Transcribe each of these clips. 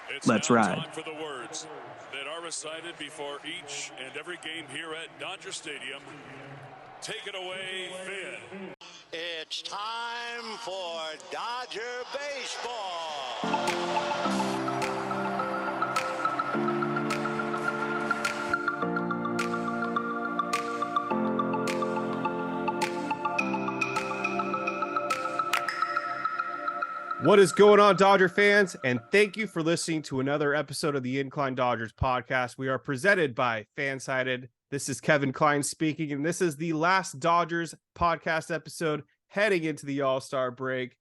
It's Let's now ride. time for the words that are recited before each and every game here at Dodger Stadium. Take it away, Finn. It's time for Dodger baseball. What is going on, Dodger fans? And thank you for listening to another episode of the Incline Dodgers podcast. We are presented by FanSided. This is Kevin Klein speaking, and this is the last Dodgers podcast episode heading into the All-Star break.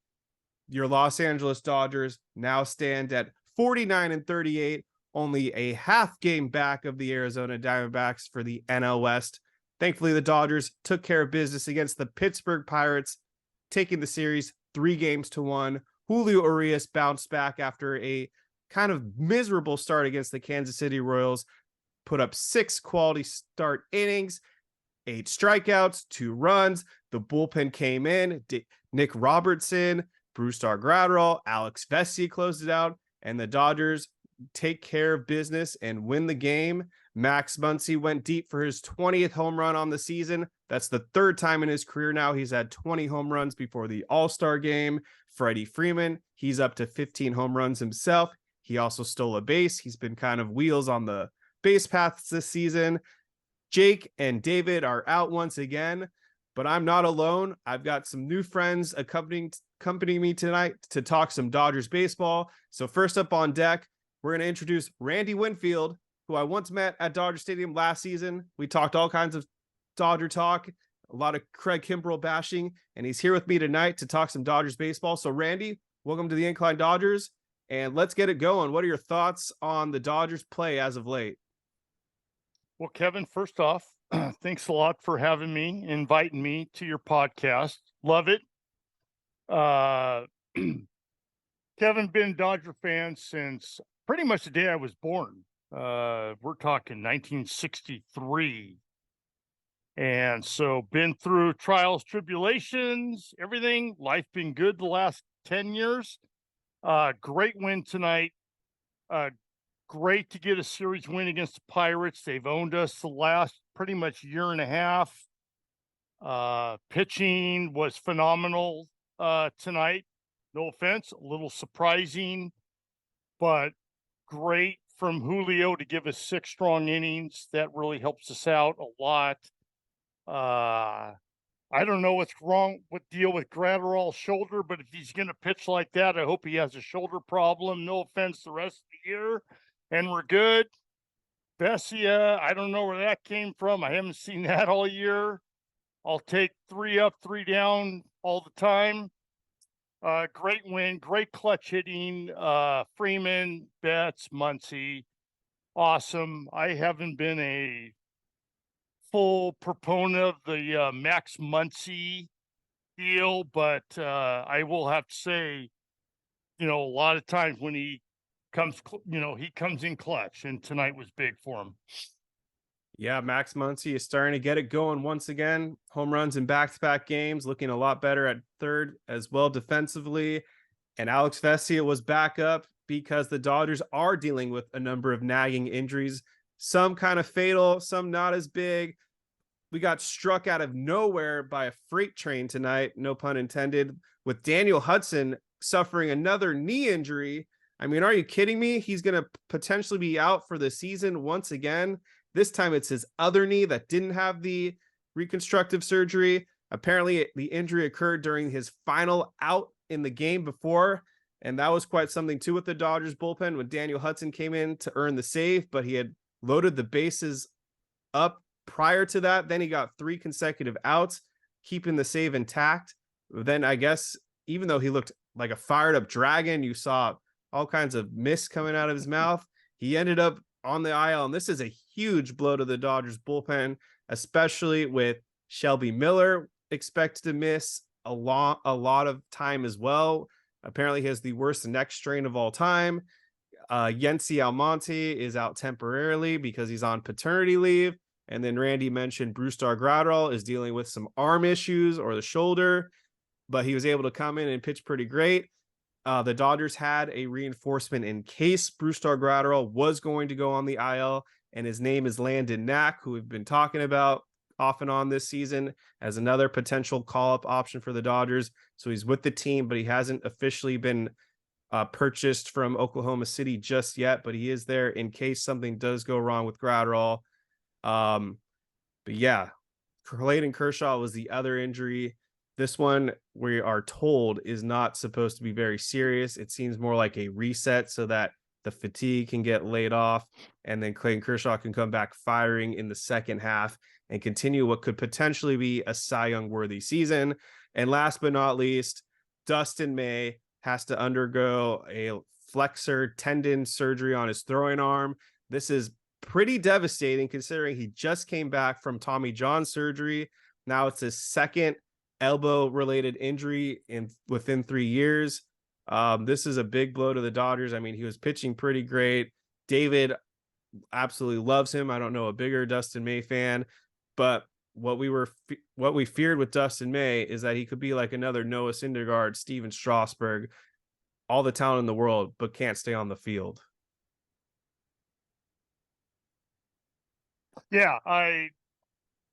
Your Los Angeles Dodgers now stand at 49-38, only a half game back of the Arizona Diamondbacks for the NL West. Thankfully, the Dodgers took care of business against the Pittsburgh Pirates, taking the series 3-1. Julio Urias bounced back after a kind of miserable start against the Kansas City Royals, put up 6 quality start innings, 8 strikeouts, 2 runs. The bullpen came in. Nick Robertson, Brusdar Graterol, Alex Vesia closed it out, and the Dodgers take care of business and win the game. Max Muncy went deep for his 20th home run on the season. That's the 3rd time in his career now. He's had 20 home runs before the All-Star game. Freddie Freeman, he's up to 15 home runs himself. He also stole a base. He's been kind of wheels on the base paths this season. Jake and David are out once again, but I'm not alone. I've got some new friends accompanying me tonight to talk some Dodgers baseball. So first up on deck, we're going to introduce Randy Winfield, who I once met at Dodger Stadium last season. We talked all kinds of Dodger talk, a lot of Craig Kimbrell bashing, and he's here with me tonight to talk some Dodgers baseball. So Randy, welcome to the Incline Dodgers, and let's get it going. What are your thoughts on the Dodgers play as of late? Well, Kevin, first off, thanks a lot for having me, inviting me to your podcast. Love it. Kevin, been a Dodger fan since pretty much the day I was born. We're talking 1963. And so been through trials, tribulations, everything. Life been good the last 10 years. Great win tonight. Great to get a series win against the Pirates. They've owned us the last pretty much year and a half. Pitching was phenomenal tonight. No offense, a little surprising, but great from Julio to give us 6 strong innings. That really helps us out a lot. I don't know what's wrong with deal with Graterol's shoulder, but if he's going to pitch like that, I hope he has a shoulder problem. No offense the rest of the year. And we're good. Vesia, I don't know where that came from. I haven't seen that all year. I'll take 3 up, 3 down all the time. Great win, great clutch hitting. Freeman, Betts, Muncy, awesome. I haven't been a full proponent of the Max Muncy deal, but I will have to say, a lot of times when he comes, he comes in clutch, and tonight was big for him. Yeah, Max Muncy is starting to get it going once again. Home runs in back-to-back games, looking a lot better at third as well defensively. And Alex Vesia was back up because the Dodgers are dealing with a number of nagging injuries, some kind of fatal, some not as big. We got struck out of nowhere by a freight train tonight, no pun intended, with Daniel Hudson suffering another knee injury. I mean, are you kidding me? He's going to potentially be out for the season once again. This time it's his other knee that didn't have the reconstructive surgery. Apparently the injury occurred during his final out in the game before, and that was quite something too with the Dodgers bullpen when Daniel Hudson came in to earn the save, but he had loaded the bases up prior to that. Then he got 3 consecutive outs, keeping the save intact. Then I guess even though he looked like a fired up dragon, you saw all kinds of mist coming out of his mouth. He ended up on the IL, and this is a huge blow to the Dodgers bullpen, especially with Shelby Miller expected to miss a lot of time as well. Apparently he has the worst neck strain of all time. Yency Almonte is out temporarily because he's on paternity leave. And then Randy mentioned Brusdar Graterol is dealing with some arm issues or the shoulder, but he was able to come in and pitch pretty great. The Dodgers had a reinforcement in case Brusdar Graterol was going to go on the IL, and his name is Landon Knack, who we've been talking about off and on this season as another potential call-up option for the Dodgers. So he's with the team, but he hasn't officially been purchased from Oklahoma City just yet, but he is there in case something does go wrong with Graterol. But yeah, Clayton Kershaw was the other injury. This one, we are told, is not supposed to be very serious. It seems more like a reset so that the fatigue can get laid off, and then Clayton Kershaw can come back firing in the second half and continue what could potentially be a Cy Young worthy season. And last but not least, Dustin May has to undergo a flexor tendon surgery on his throwing arm. This is pretty devastating considering he just came back from Tommy John surgery. Now it's his second elbow related injury within 3 years. This is a big blow to the Dodgers. I mean, he was pitching pretty great. David absolutely loves him. I don't know a bigger Dustin May fan, but what we feared with Dustin May is that he could be like another Noah Syndergaard, Steven Strasburg, all the talent in the world, but can't stay on the field. Yeah, I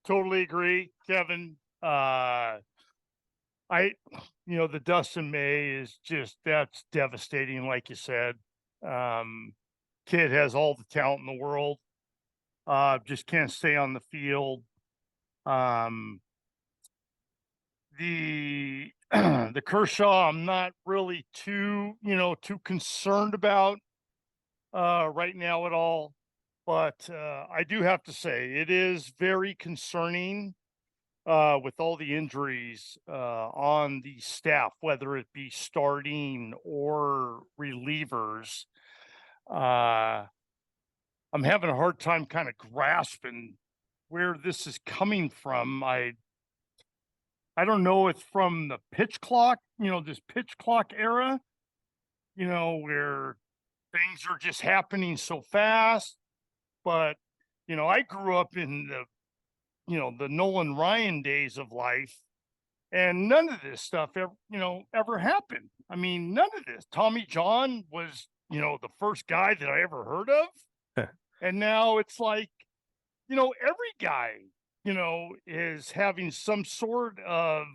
totally agree, Kevin. The Dustin May is that's devastating, like you said. Kid has all the talent in the world, just can't stay on the field. The the Kershaw, I'm not really too concerned about right now at all, but I do have to say it is very concerning with all the injuries on the staff, whether it be starting or relievers. I'm having a hard time kind of grasping where this is coming from. I don't know if from the pitch clock, this pitch clock era, where things are just happening so fast. But, I grew up in the Nolan Ryan days of life, and none of this stuff ever happened. I mean, none of this. Tommy John was, the first guy that I ever heard of. And now it's like, every guy, is having some sort of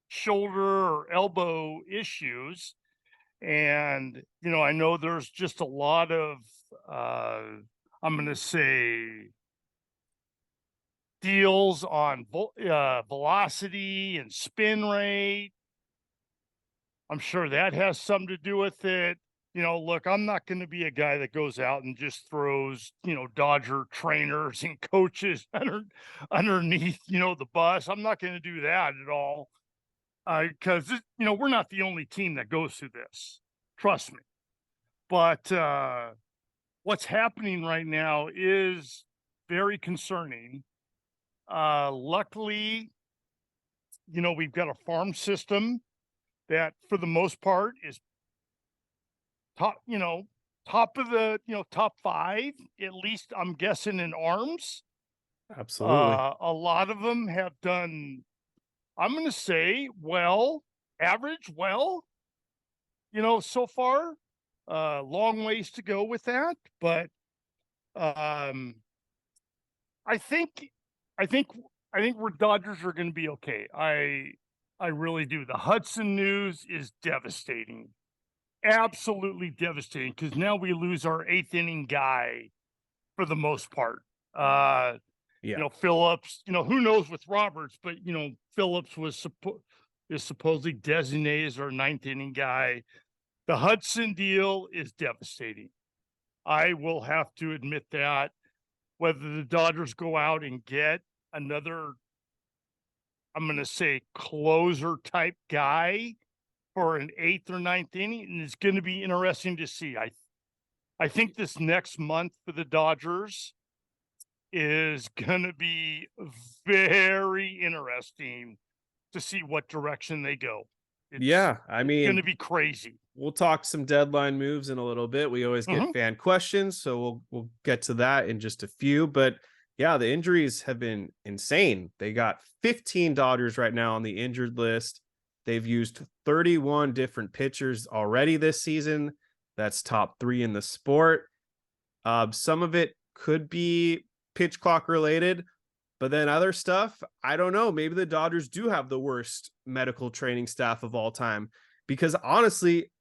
shoulder or elbow issues. And, I know there's just a lot of, I'm going to say, deals on velocity and spin rate. I'm sure that has something to do with it. Look, I'm not going to be a guy that goes out and just throws, Dodger trainers and coaches underneath, the bus. I'm not going to do that at all. Because, we're not the only team that goes through this. Trust me. But what's happening right now is very concerning. Luckily, we've got a farm system that for the most part is top of the, top 5, at least I'm guessing in arms. Absolutely. A lot of them have done, I'm going to say, average, so far. Long ways to go with that, but I think we're Dodgers are going to be okay. I really do. The Hudson news is devastating, absolutely devastating, because now we lose our 8th inning guy for the most part. Phillips. Who knows with Roberts, but Phillips is supposedly designated as our 9th inning guy. The Hudson deal is devastating. I will have to admit that. Whether the Dodgers go out and get another, I'm going to say, closer type guy for an 8th or 9th inning, and it's going to be interesting to see. I think this next month for the Dodgers is going to be very interesting to see what direction they go. It's going to be crazy. We'll talk some deadline moves in a little bit. We always get fan questions, so we'll get to that in just a few. But yeah, the injuries have been insane. They got 15 Dodgers right now on the injured list. They've used 31 different pitchers already this season. That's top 3 in the sport. Some of it could be pitch clock related, but then other stuff, I don't know. Maybe the Dodgers do have the worst medical training staff of all time, because honestly,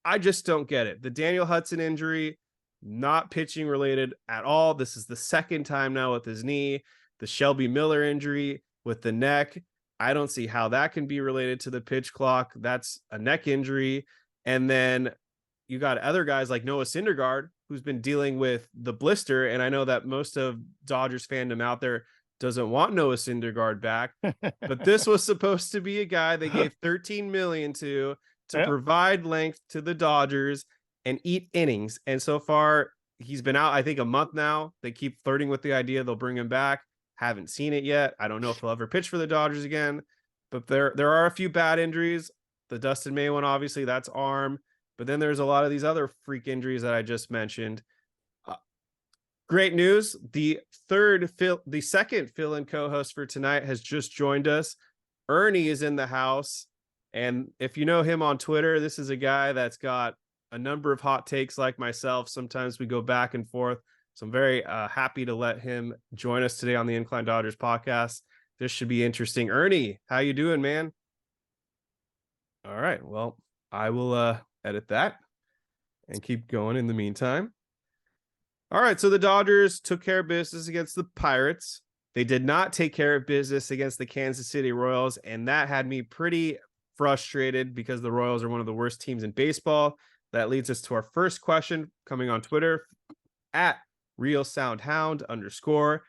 I just don't get it. The Daniel Hudson injury, not pitching related at all. This is the second time now with his knee. The Shelby Miller injury with the neck, I don't see how that can be related to the pitch clock. That's a neck injury. And then you got other guys like Noah Syndergaard, who's been dealing with the blister. And I know that most of Dodgers fandom out there doesn't want Noah Syndergaard back, but this was supposed to be a guy they gave $13 million to provide length to the Dodgers and eat innings. And so far he's been out, I think, a month now. They keep flirting with the idea they'll bring him back. Haven't seen it yet. I don't know if he'll ever pitch for the Dodgers again, but there are a few bad injuries. The Dustin May one, obviously, that's arm, but then there's a lot of these other freak injuries that I just mentioned. Great news. The second fill-in co-host for tonight has just joined us. Ernie is in the house. And if you know him on Twitter, this is a guy that's got a number of hot takes like myself. Sometimes we go back and forth. So I'm very happy to let him join us today on the Incline Dodgers podcast. This should be interesting. Ernie, how you doing, man? All right. Well, I will edit that and keep going in the meantime. All right. So the Dodgers took care of business against the Pirates. They did not take care of business against the Kansas City Royals, and that had me pretty frustrated because the Royals are one of the worst teams in baseball. That leads us to our first question coming on Twitter at RealSoundHound_.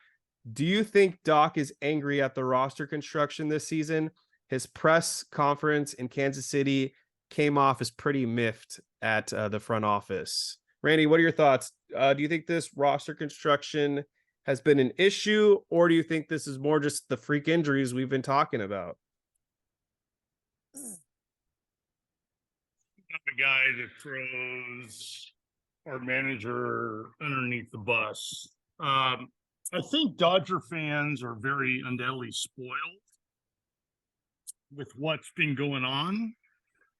Do you think Doc is angry at the roster construction this season? His press conference in Kansas City came off as pretty miffed at the front office. Randy, what are your thoughts? Do you think this roster construction has been an issue, or do you think this is more just the freak injuries we've been talking about? The guy that throws our manager underneath the bus. I think Dodger fans are very undoubtedly spoiled with what's been going on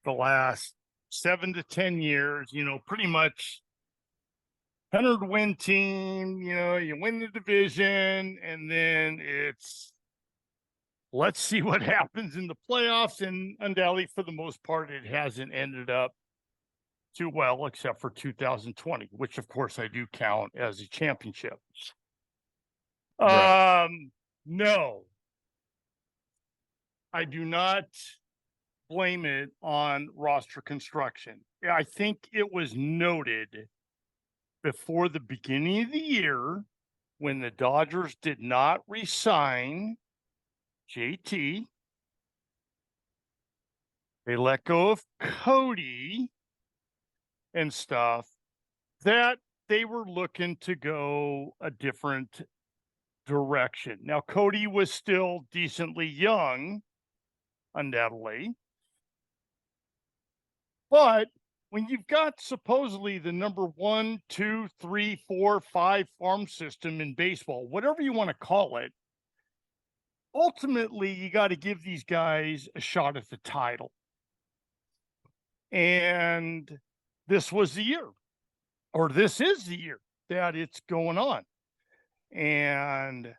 the last 7 to 10 years. You know, pretty much 100-win team, you know, you win the division, and then it's let's see what happens in the playoffs. And undoubtedly, for the most part, it hasn't ended up too well, except for 2020, which of course I do count as a championship. Right. No, I do not blame it on roster construction. I think it was noted before the beginning of the year when the Dodgers did not re-sign JT. They let go of Cody and stuff, that they were looking to go a different direction. Now, Cody was still decently young, undoubtedly. But when you've got supposedly the number 1, 2, 3, 4, 5 farm system in baseball, whatever you want to call it, ultimately you got to give these guys a shot at the title. And this was the year, or this is the year that it's going on. And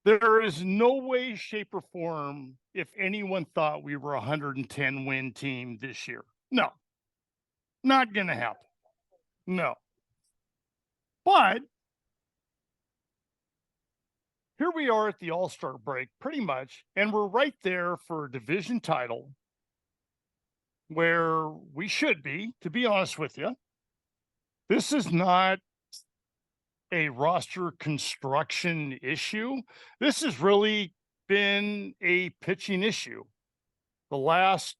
there is no way, shape, or form if anyone thought we were a 110-win team this year. No, not going to happen. No. But here we are at the All-Star break, pretty much, and we're right there for a division title where we should be, to be honest with you. This is not a roster construction issue. This has really been a pitching issue. The last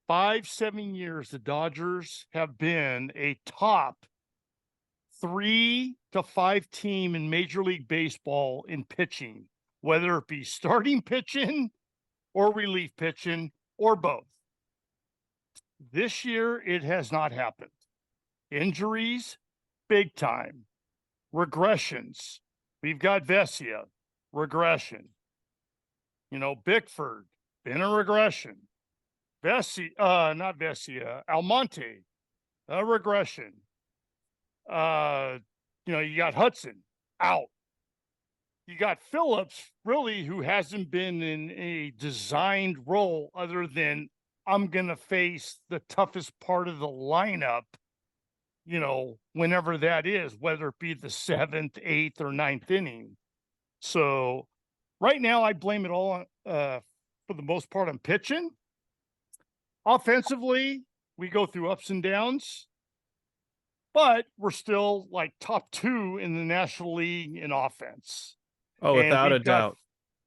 5-7 years, the Dodgers have been a top 3 to 5 team in Major League Baseball in pitching, whether it be starting pitching or relief pitching or both. This year, it has not happened. Injuries, big time. Regressions. We've got Vesia, regression. You know, Bickford, been a regression. Not Vesia, Almonte, a regression. You got Hudson out. You got Phillips, really, who hasn't been in a designed role other than I'm going to face the toughest part of the lineup, whenever that is, whether it be the 7th, 8th, or 9th inning. So right now, I blame it all on, for the most part, on pitching. Offensively, we go through ups and downs, but we're still like top 2 in the National League in offense. Oh, without a doubt.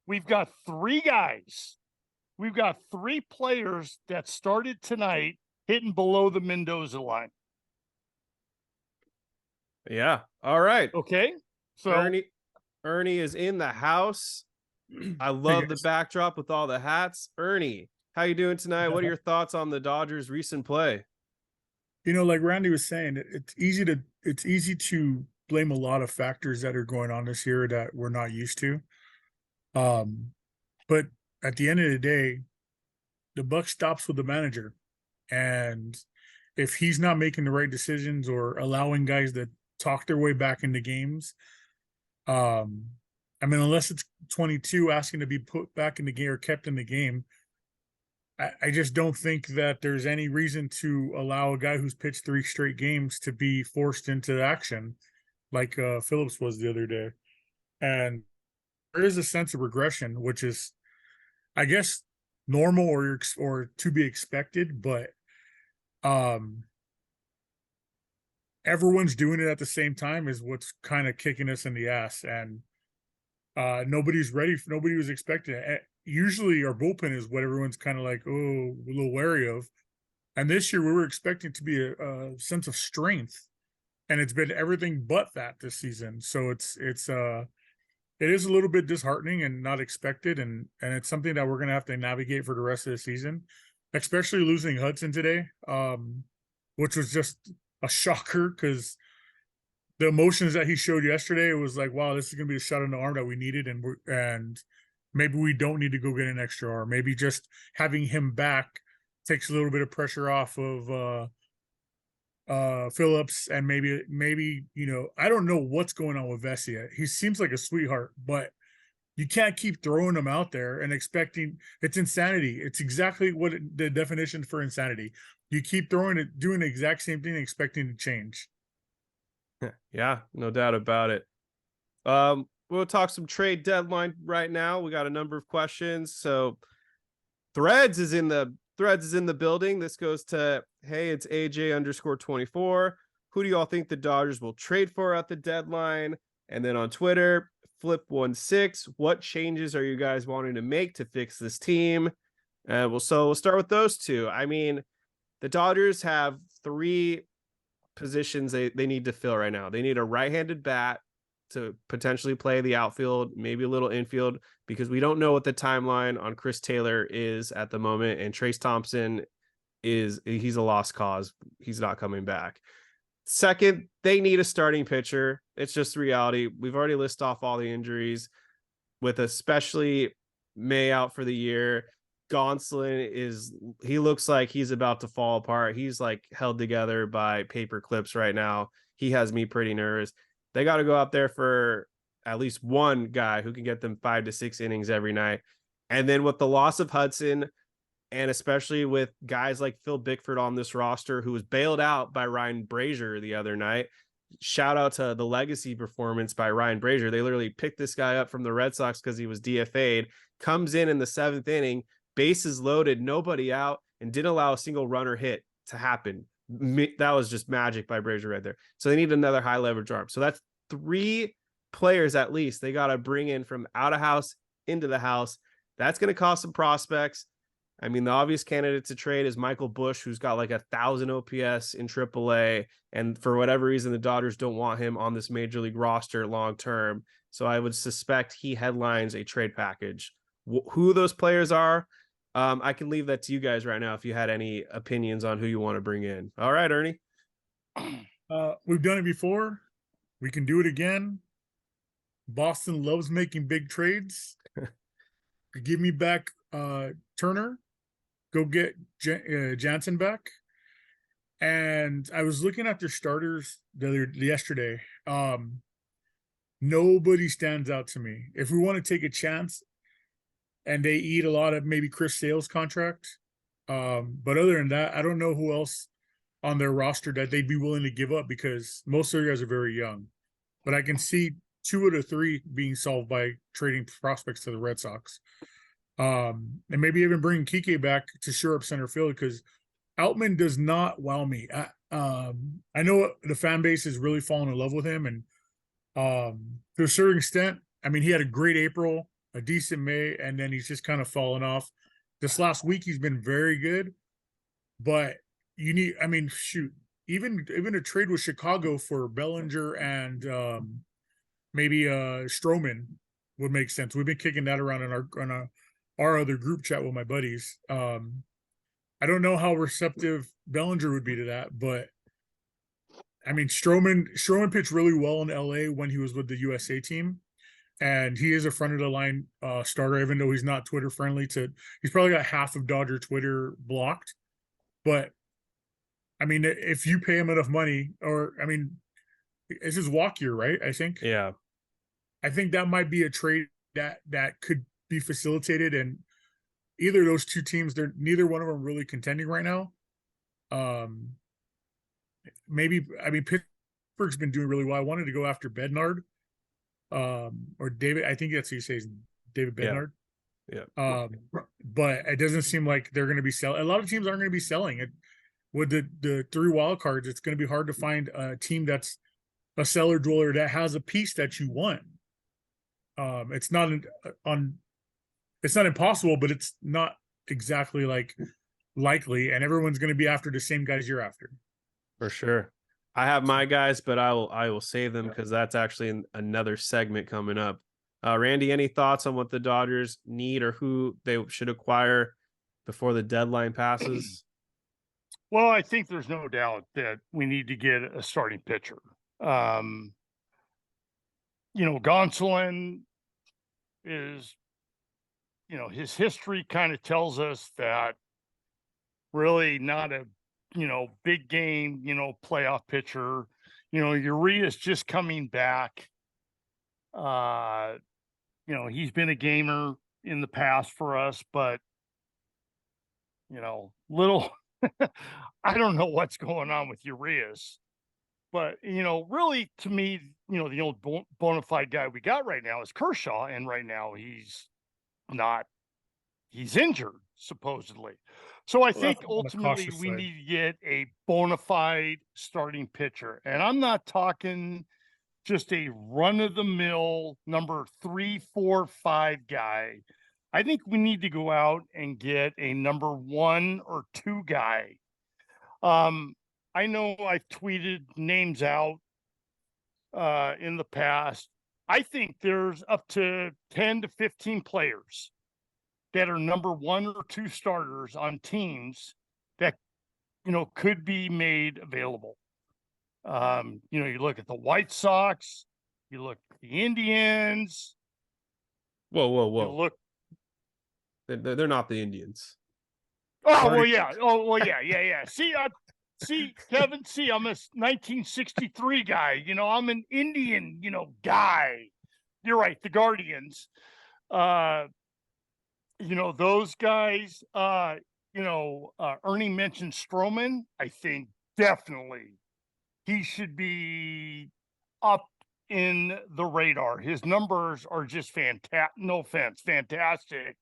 We've got 3 guys. We've got 3 players that started tonight hitting below the Mendoza line. Yeah. All right. Okay. So Ernie is in the house. I love the backdrop with all the hats. Ernie, how you doing tonight? What are your thoughts on the Dodgers' recent play? Like Randy was saying, it's easy to blame a lot of factors that are going on this year that we're not used to. But at the end of the day, the buck stops with the manager. And if he's not making the right decisions or allowing guys to talk their way back into games, unless it's 22 asking to be put back in the game or kept in the game, I just don't think that there's any reason to allow a guy who's pitched 3 straight games to be forced into action like Phillips was the other day. And there is a sense of regression, which is, I guess, normal or to be expected, but everyone's doing it at the same time is what's kind of kicking us in the ass. And nobody was expecting it. Usually our bullpen is what everyone's kind of like, a little wary of. And this year we were expecting to be a sense of strength, and it's been everything but that this season. So it is a little bit disheartening and not expected. And it's something that we're going to have to navigate for the rest of the season, especially losing Hudson today, which was just a shocker because the emotions that he showed yesterday, it was like, wow, this is going to be a shot in the arm that we needed. And maybe we don't need to go get an extra arm. Maybe just having him back takes a little bit of pressure off of Phillips, and maybe I don't know what's going on with Vesia. He seems like a sweetheart, but you can't keep throwing him out there and expecting. It's insanity. It's exactly what the definition for insanity. You keep doing the exact same thing, expecting to change. Yeah, no doubt about it. We'll talk some trade deadline right now. We got a number of questions. So Threads is in the building. This goes to, hey, it's AJ_24. Who do y'all think the Dodgers will trade for at the deadline? And then on Twitter, Flip16, what changes are you guys wanting to make to fix this team? We'll start with those two. I mean, the Dodgers have 3 positions they need to fill right now. They need a right-handed bat to potentially play the outfield, maybe a little infield, because we don't know what the timeline on Chris Taylor is at the moment. And Trace Thompson he's a lost cause. He's not coming back. Second, they need a starting pitcher. It's just reality. We've already listed off all the injuries, with especially May out for the year. Gonsolin he looks like he's about to fall apart. He's like held together by paper clips right now. He has me pretty nervous. They got to go out there for at least one guy who can get them 5 to 6 innings every night. And then with the loss of Hudson, and especially with guys like Phil Bickford on this roster, who was bailed out by Ryan Brazier the other night, shout out to the legacy performance by Ryan Brazier. They literally picked this guy up from the Red Sox because he was DFA'd, comes in the 7th inning, bases loaded, nobody out, and didn't allow a single runner hit to happen. That was just magic by Brazier right there. So they need another high leverage arm. So that's 3 players at least they got to bring in from out of house into the house. That's going to cost some prospects. I mean, the obvious candidate to trade is Michael Busch, who's got like 1,000 OPS in AAA. And for whatever reason, the Dodgers don't want him on this major league roster long term. So I would suspect he headlines a trade package. Who those players are, I can leave that to you guys right now if you had any opinions on who you want to bring in. All right, Ernie. We've done it before. We can do it again. Boston loves making big trades. Give me back Turner, go get Jansen back. And I was looking at their starters yesterday. Nobody stands out to me. If we want to take a chance and they eat a lot of maybe Chris Sale's contract. But other than that, I don't know who else on their roster that they'd be willing to give up because most of the guys are very young. But I can see 2 out of 3 being solved by trading prospects to the Red Sox. And maybe even bringing Kike back to shore up center field because Outman does not wow me. I know the fan base has really fallen in love with him, and to a certain extent, I mean, he had a great April, a decent May, and then he's just kind of fallen off. This last week, he's been very good, but even a trade with Chicago for Bellinger and maybe Stroman would make sense. We've been kicking that around in our other group chat with my buddies. I don't know how receptive Bellinger would be to that, but I mean, Stroman pitched really well in LA when he was with the USA team, and he is a front of the line starter, even though he's not Twitter friendly. He's probably got half of Dodger Twitter blocked, but I mean, if you pay him enough money, it's his walk year, right? I think. Yeah. I think that might be a trade that could be facilitated, and either of those two teams, neither one of them really contending right now. Pittsburgh's been doing really well. I wanted to go after Bednard, or David. I think that's who you say is David Bednard. Yeah. But it doesn't seem like they're going to be selling. A lot of teams aren't going to be selling it. With the 3 wild cards, it's going to be hard to find a team that's a seller dweller that has a piece that you want. It's not impossible, but it's not exactly like likely, and everyone's going to be after the same guys you're after. For sure. I have my guys, but I will save them because that's actually another segment coming up. Randy, any thoughts on what the Dodgers need or who they should acquire before the deadline passes? Well, I think there's no doubt that we need to get a starting pitcher. Gonsolin is, his history kind of tells us that really not a, big game, playoff pitcher. Urias just coming back. He's been a gamer in the past for us, but, I don't know what's going on with Urias. But, really, to me, the old bona fide guy we got right now is Kershaw. And right now he's injured, supposedly. So I think ultimately we need to get a bona fide starting pitcher. And I'm not talking just a run-of-the-mill number 3, 4, 5 guy. I think we need to go out and get a number 1 or 2 guy. I know I've tweeted names out in the past. I think there's up to 10 to 15 players that are number 1 or 2 starters on teams that, could be made available. You look at the White Sox, you look at the Indians. Whoa. They're not the Indians. Oh, yeah. See, Kevin, I'm a 1963 guy. I'm an Indian, guy. You're right. The Guardians. Those guys, Ernie mentioned Stroman. I think definitely he should be up in the radar. His numbers are just fantastic. No offense, fantastic.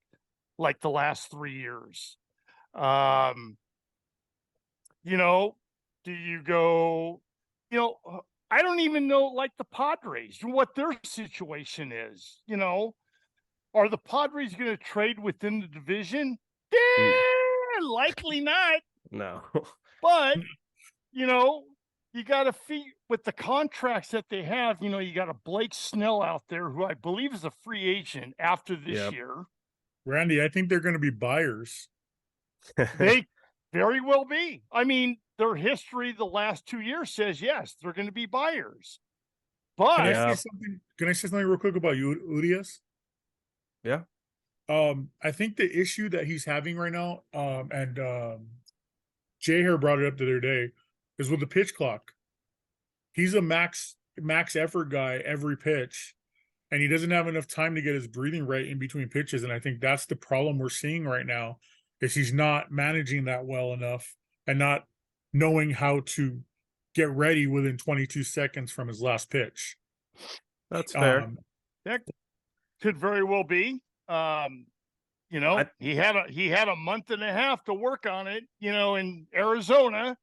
Like the last 3 years. Do you go, I don't even know, like the Padres, what their situation is. Are the Padres going to trade within the division? Likely not. No. But, you got to with the contracts that they have, you got a Blake Snell out there who I believe is a free agent after this year. Randy, I think they're going to be buyers. They very well be. I mean, their history the last 2 years says, yes, they're going to be buyers. But Can I say something real quick about Urias? Yeah. I think the issue that he's having right now, and Jay Hare brought it up the other day, is with the pitch clock. He's a max effort guy every pitch, and he doesn't have enough time to get his breathing right in between pitches. And I think that's the problem we're seeing right now, is he's not managing that well enough and not knowing how to get ready within 22 seconds from his last pitch. That's fair. That could very well be. You know, he had a month and a half to work on it, you know, in Arizona.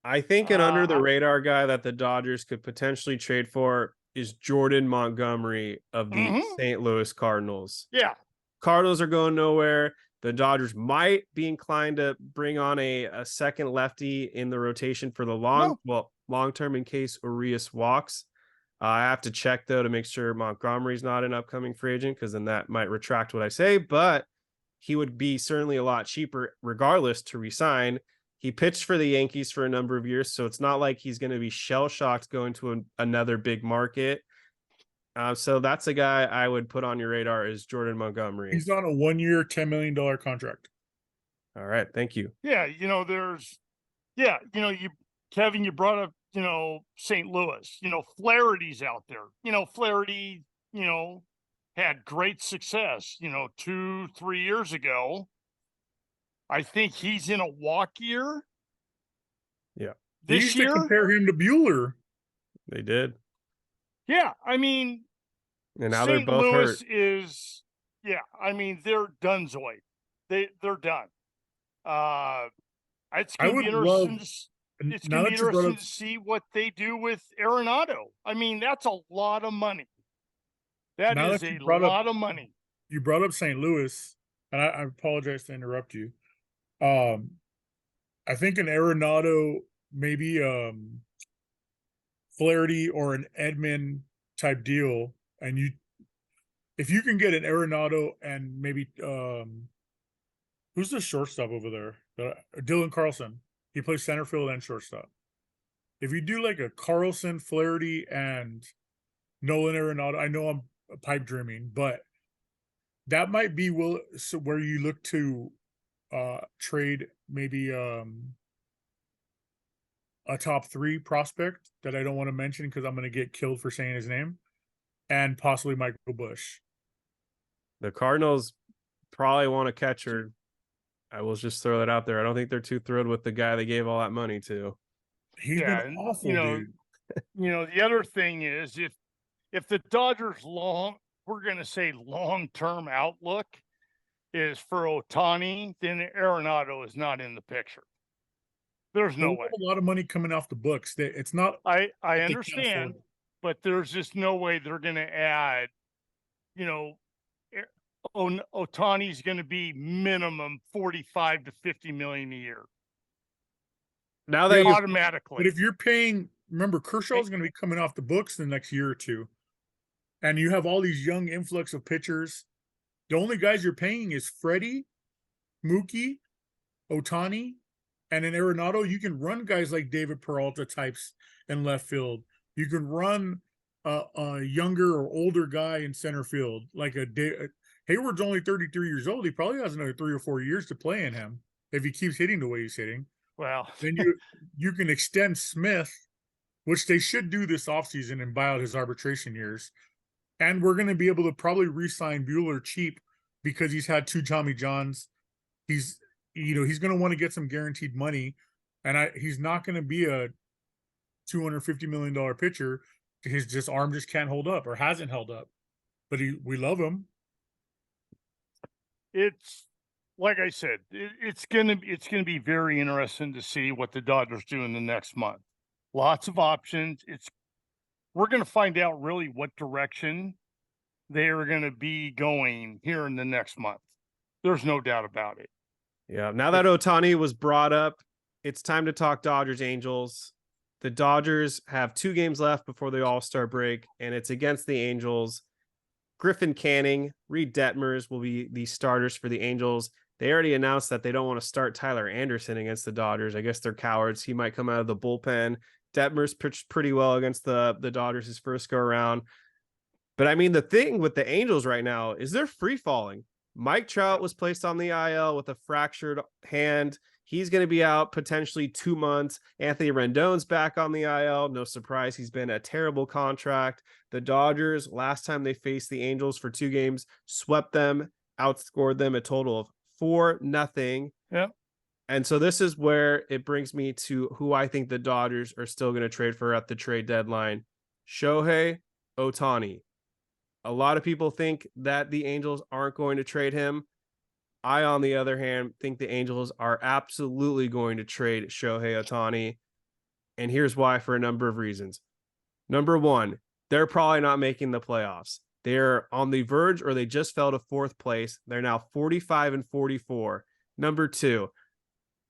I think an under the radar guy that the Dodgers could potentially trade for is Jordan Montgomery of the St. Louis Cardinals. Yeah. Cardinals are going nowhere. The Dodgers might be inclined to bring on a second lefty in the rotation for the long term in case Urias walks. I have to check, though, to make sure Montgomery's not an upcoming free agent, because then that might retract what I say. But he would be certainly a lot cheaper regardless to resign. He pitched for the Yankees for a number of years, so it's not like he's going to be shell-shocked going to another big market. So that's a guy I would put on your radar, is Jordan Montgomery. He's on a 1-year, $10 million contract. All right, thank you. Yeah, you know, Kevin, you brought up, you know, St. Louis. You know, Flaherty's out there. You know, Flaherty, you know, had great success, you know, 2-3 years ago. I think he's in a walk year. Yeah. This year, to compare him to Bueller. They did. Yeah, I mean, and now St. they're both Louis hurt. is, yeah, I mean, they're donezoid. They're done. It's going to be interesting. It's going to be interesting to see what they do with Arenado. I mean, that's a lot of money. That is a lot of money. You brought up St. Louis, and I apologize to interrupt you. I think an Arenado, maybe Flaherty or an Edman type deal, and if you can get an Arenado and maybe who's the shortstop over there? Dylan Carlson. He plays center field and shortstop. If you do like a Carlson, Flaherty, and Nolan Arenado, I know I'm pipe dreaming, but that might be where you look to trade maybe a top 3 prospect that I don't want to mention because I'm going to get killed for saying his name, and possibly Michael Busch. The Cardinals probably want a catcher. I will just throw that out there. I don't think they're too thrilled with the guy they gave all that money to. He's been awful, dude. You know, the other thing is if the Dodgers we're going to say long-term outlook is for Ohtani, then Arenado is not in the picture. There's no way. A lot of money coming off the books. It's not. I understand, but there's just no way they're going to add. You know, Ohtani's going to be minimum 45 to 50 million a year. Now that automatically. But if you're paying, remember Kershaw's going to be coming off the books the next year or two, and you have all these young influx of pitchers. The only guys you're paying is Freddie, Mookie, Ohtani, and in Arenado. You can run guys like David Peralta types in left field. You can run a younger or older guy in center field, like Hayward's only 33 years old. He probably has another 3 or 4 years to play in him if he keeps hitting the way he's hitting. Well, then you can extend Smith, which they should do this offseason, and buy out his arbitration years. And we're going to be able to probably re-sign Bueller cheap because he's had 2 Tommy Johns. He's going to want to get some guaranteed money, and he's not going to be a $250 million pitcher. His arm just can't hold up, or hasn't held up. But we love him. It's like I said, it's gonna be very interesting to see what the Dodgers do in the next month. Lots of options. We're gonna find out really what direction they are gonna be going here in the next month. There's no doubt about it. Yeah. Now that Ohtani was brought up, it's time to talk Dodgers Angels. The Dodgers have 2 games left before the All-Star break, and it's against the Angels. Griffin Canning, Reed Detmers will be the starters for the Angels. They already announced that they don't want to start Tyler Anderson against the Dodgers. I guess they're cowards. He might come out of the bullpen. Detmers pitched pretty well against the Dodgers his first go around. But I mean, the thing with the Angels right now is they're free falling. Mike Trout was placed on the IL with a fractured hand. He's going to be out potentially 2 months. Anthony Rendon's back on the IL. No surprise. He's been a terrible contract. The Dodgers, last time they faced the Angels for 2 games, swept them, outscored them a total of 4-0. Yeah. And so this is where it brings me to who I think the Dodgers are still going to trade for at the trade deadline. Shohei Ohtani. A lot of people think that the Angels aren't going to trade him. I, on the other hand, think the Angels are absolutely going to trade Shohei Ohtani. And here's why, for a number of reasons. Number one, they're probably not making the playoffs. They're on the verge, or they just fell to 4th place. They're now 45-44. Number two,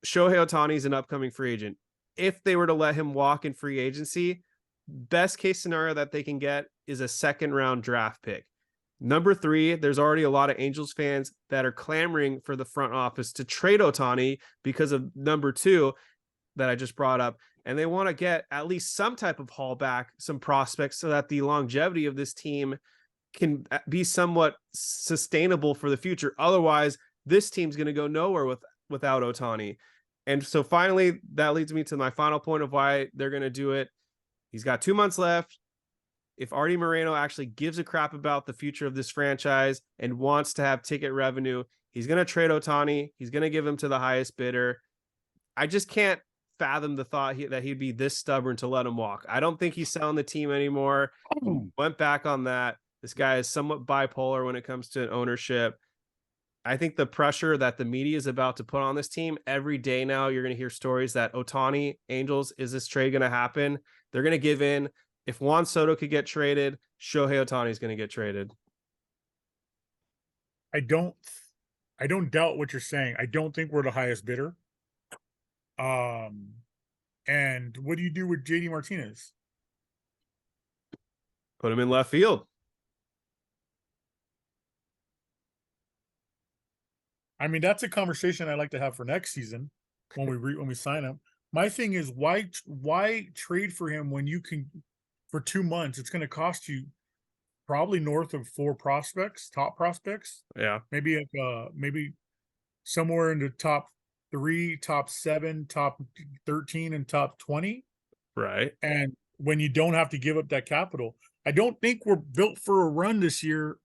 Shohei Ohtani is an upcoming free agent. If they were to let him walk in free agency, best case scenario that they can get is a 2nd-round draft pick. Number three, there's already a lot of Angels fans that are clamoring for the front office to trade Ohtani because of number two that I just brought up. And they want to get at least some type of haul back, some prospects, so that the longevity of this team can be somewhat sustainable for the future. Otherwise, this team's going to go nowhere without Ohtani. And so finally, that leads me to my final point of why they're going to do it. He's got 2 months left. If Artie Moreno actually gives a crap about the future of this franchise and wants to have ticket revenue, he's going to trade Ohtani. He's going to give him to the highest bidder. I just can't fathom the thought that he'd be this stubborn to let him walk. I don't think he's selling the team anymore. Went back on that. This guy is somewhat bipolar when it comes to ownership. I think the pressure that the media is about to put on this team every day now, you're going to hear stories that Ohtani, Angels, is this trade going to happen? They're going to give in. If Juan Soto could get traded, Shohei Ohtani is going to get traded. I don't doubt what you're saying. I don't think we're the highest bidder. And what do you do with JD Martinez? Put him in left field. I mean, that's a conversation I'd like to have for next season when we sign him. My thing is, why trade for him when you can, for 2 months, it's going to cost you probably north of 4 prospects, top prospects. Yeah. Maybe somewhere in the top 3, top 7, top 13, and top 20. Right. And when you don't have to give up that capital, I don't think we're built for a run this year.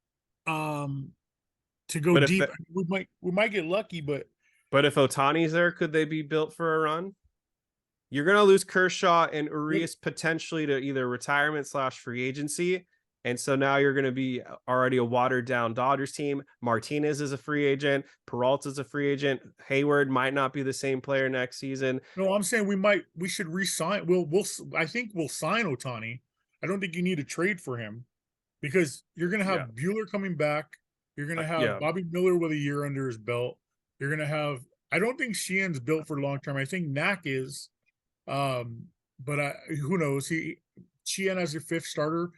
To go deep, we might get lucky, but if Ohtani's there, could they be built for a run? You're going to lose Kershaw and Urias potentially to either retirement / free agency. And so now you're going to be already a watered down Dodgers team. Martinez is a free agent. Peralta is a free agent. Hayward might not be the same player next season. No, I'm saying we should re-sign. I think we'll sign Ohtani. I don't think you need to trade for him because you're going to have Buehler coming back. You're going to have Bobby Miller with a year under his belt. You're going to have, I don't think Sheehan's built for long-term. I think Knack is, but who knows? Sheehan as your 5th starter,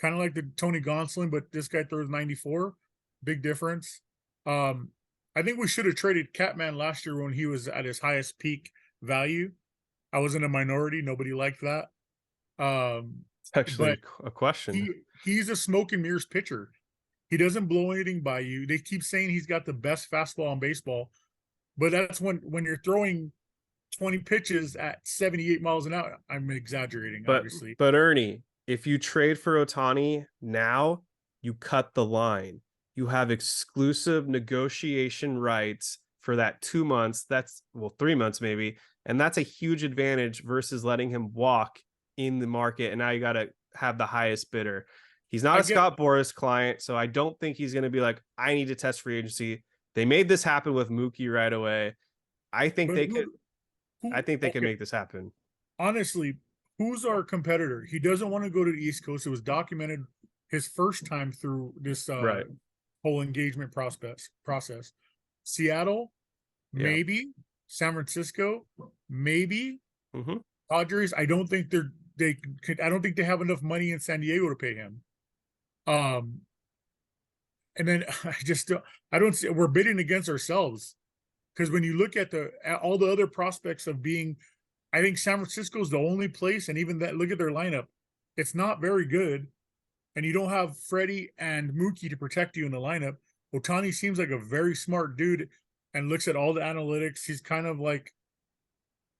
kind of like the Tony Gonsolin, but this guy throws 94. Big difference. I think we should have traded Catman last year when he was at his highest peak value. I was in a minority. Nobody liked that. It's actually a question. He's a smoke and mirrors pitcher. He doesn't blow anything by you. They keep saying he's got the best fastball in baseball, but that's when you're throwing 20 pitches at 78 miles an hour. I'm exaggerating, obviously. But Ernie, if you trade for Ohtani now, you cut the line. You have exclusive negotiation rights for that 2 months. 3 months maybe. And that's a huge advantage versus letting him walk in the market. And now you got to have the highest bidder. He's not a Scott Boras client, so I don't think he's going to be like, I need to test free agency. They made this happen with Mookie right away. I think they could make this happen. Honestly, who's our competitor? He doesn't want to go to the East Coast. It was documented his first time through this whole engagement process. Seattle, maybe. San Francisco, maybe. Mm-hmm. Dodgers, I don't think I don't think they have enough money in San Diego to pay him. And then I don't see, we're bidding against ourselves because when you look at all the other prospects of being, I think San Francisco is the only place, and even that, look at their lineup, it's not very good. and you don't have Freddie and Mookie to protect you in the lineup, Ohtani seems like a very smart dude and looks at all the analytics. He's kind of like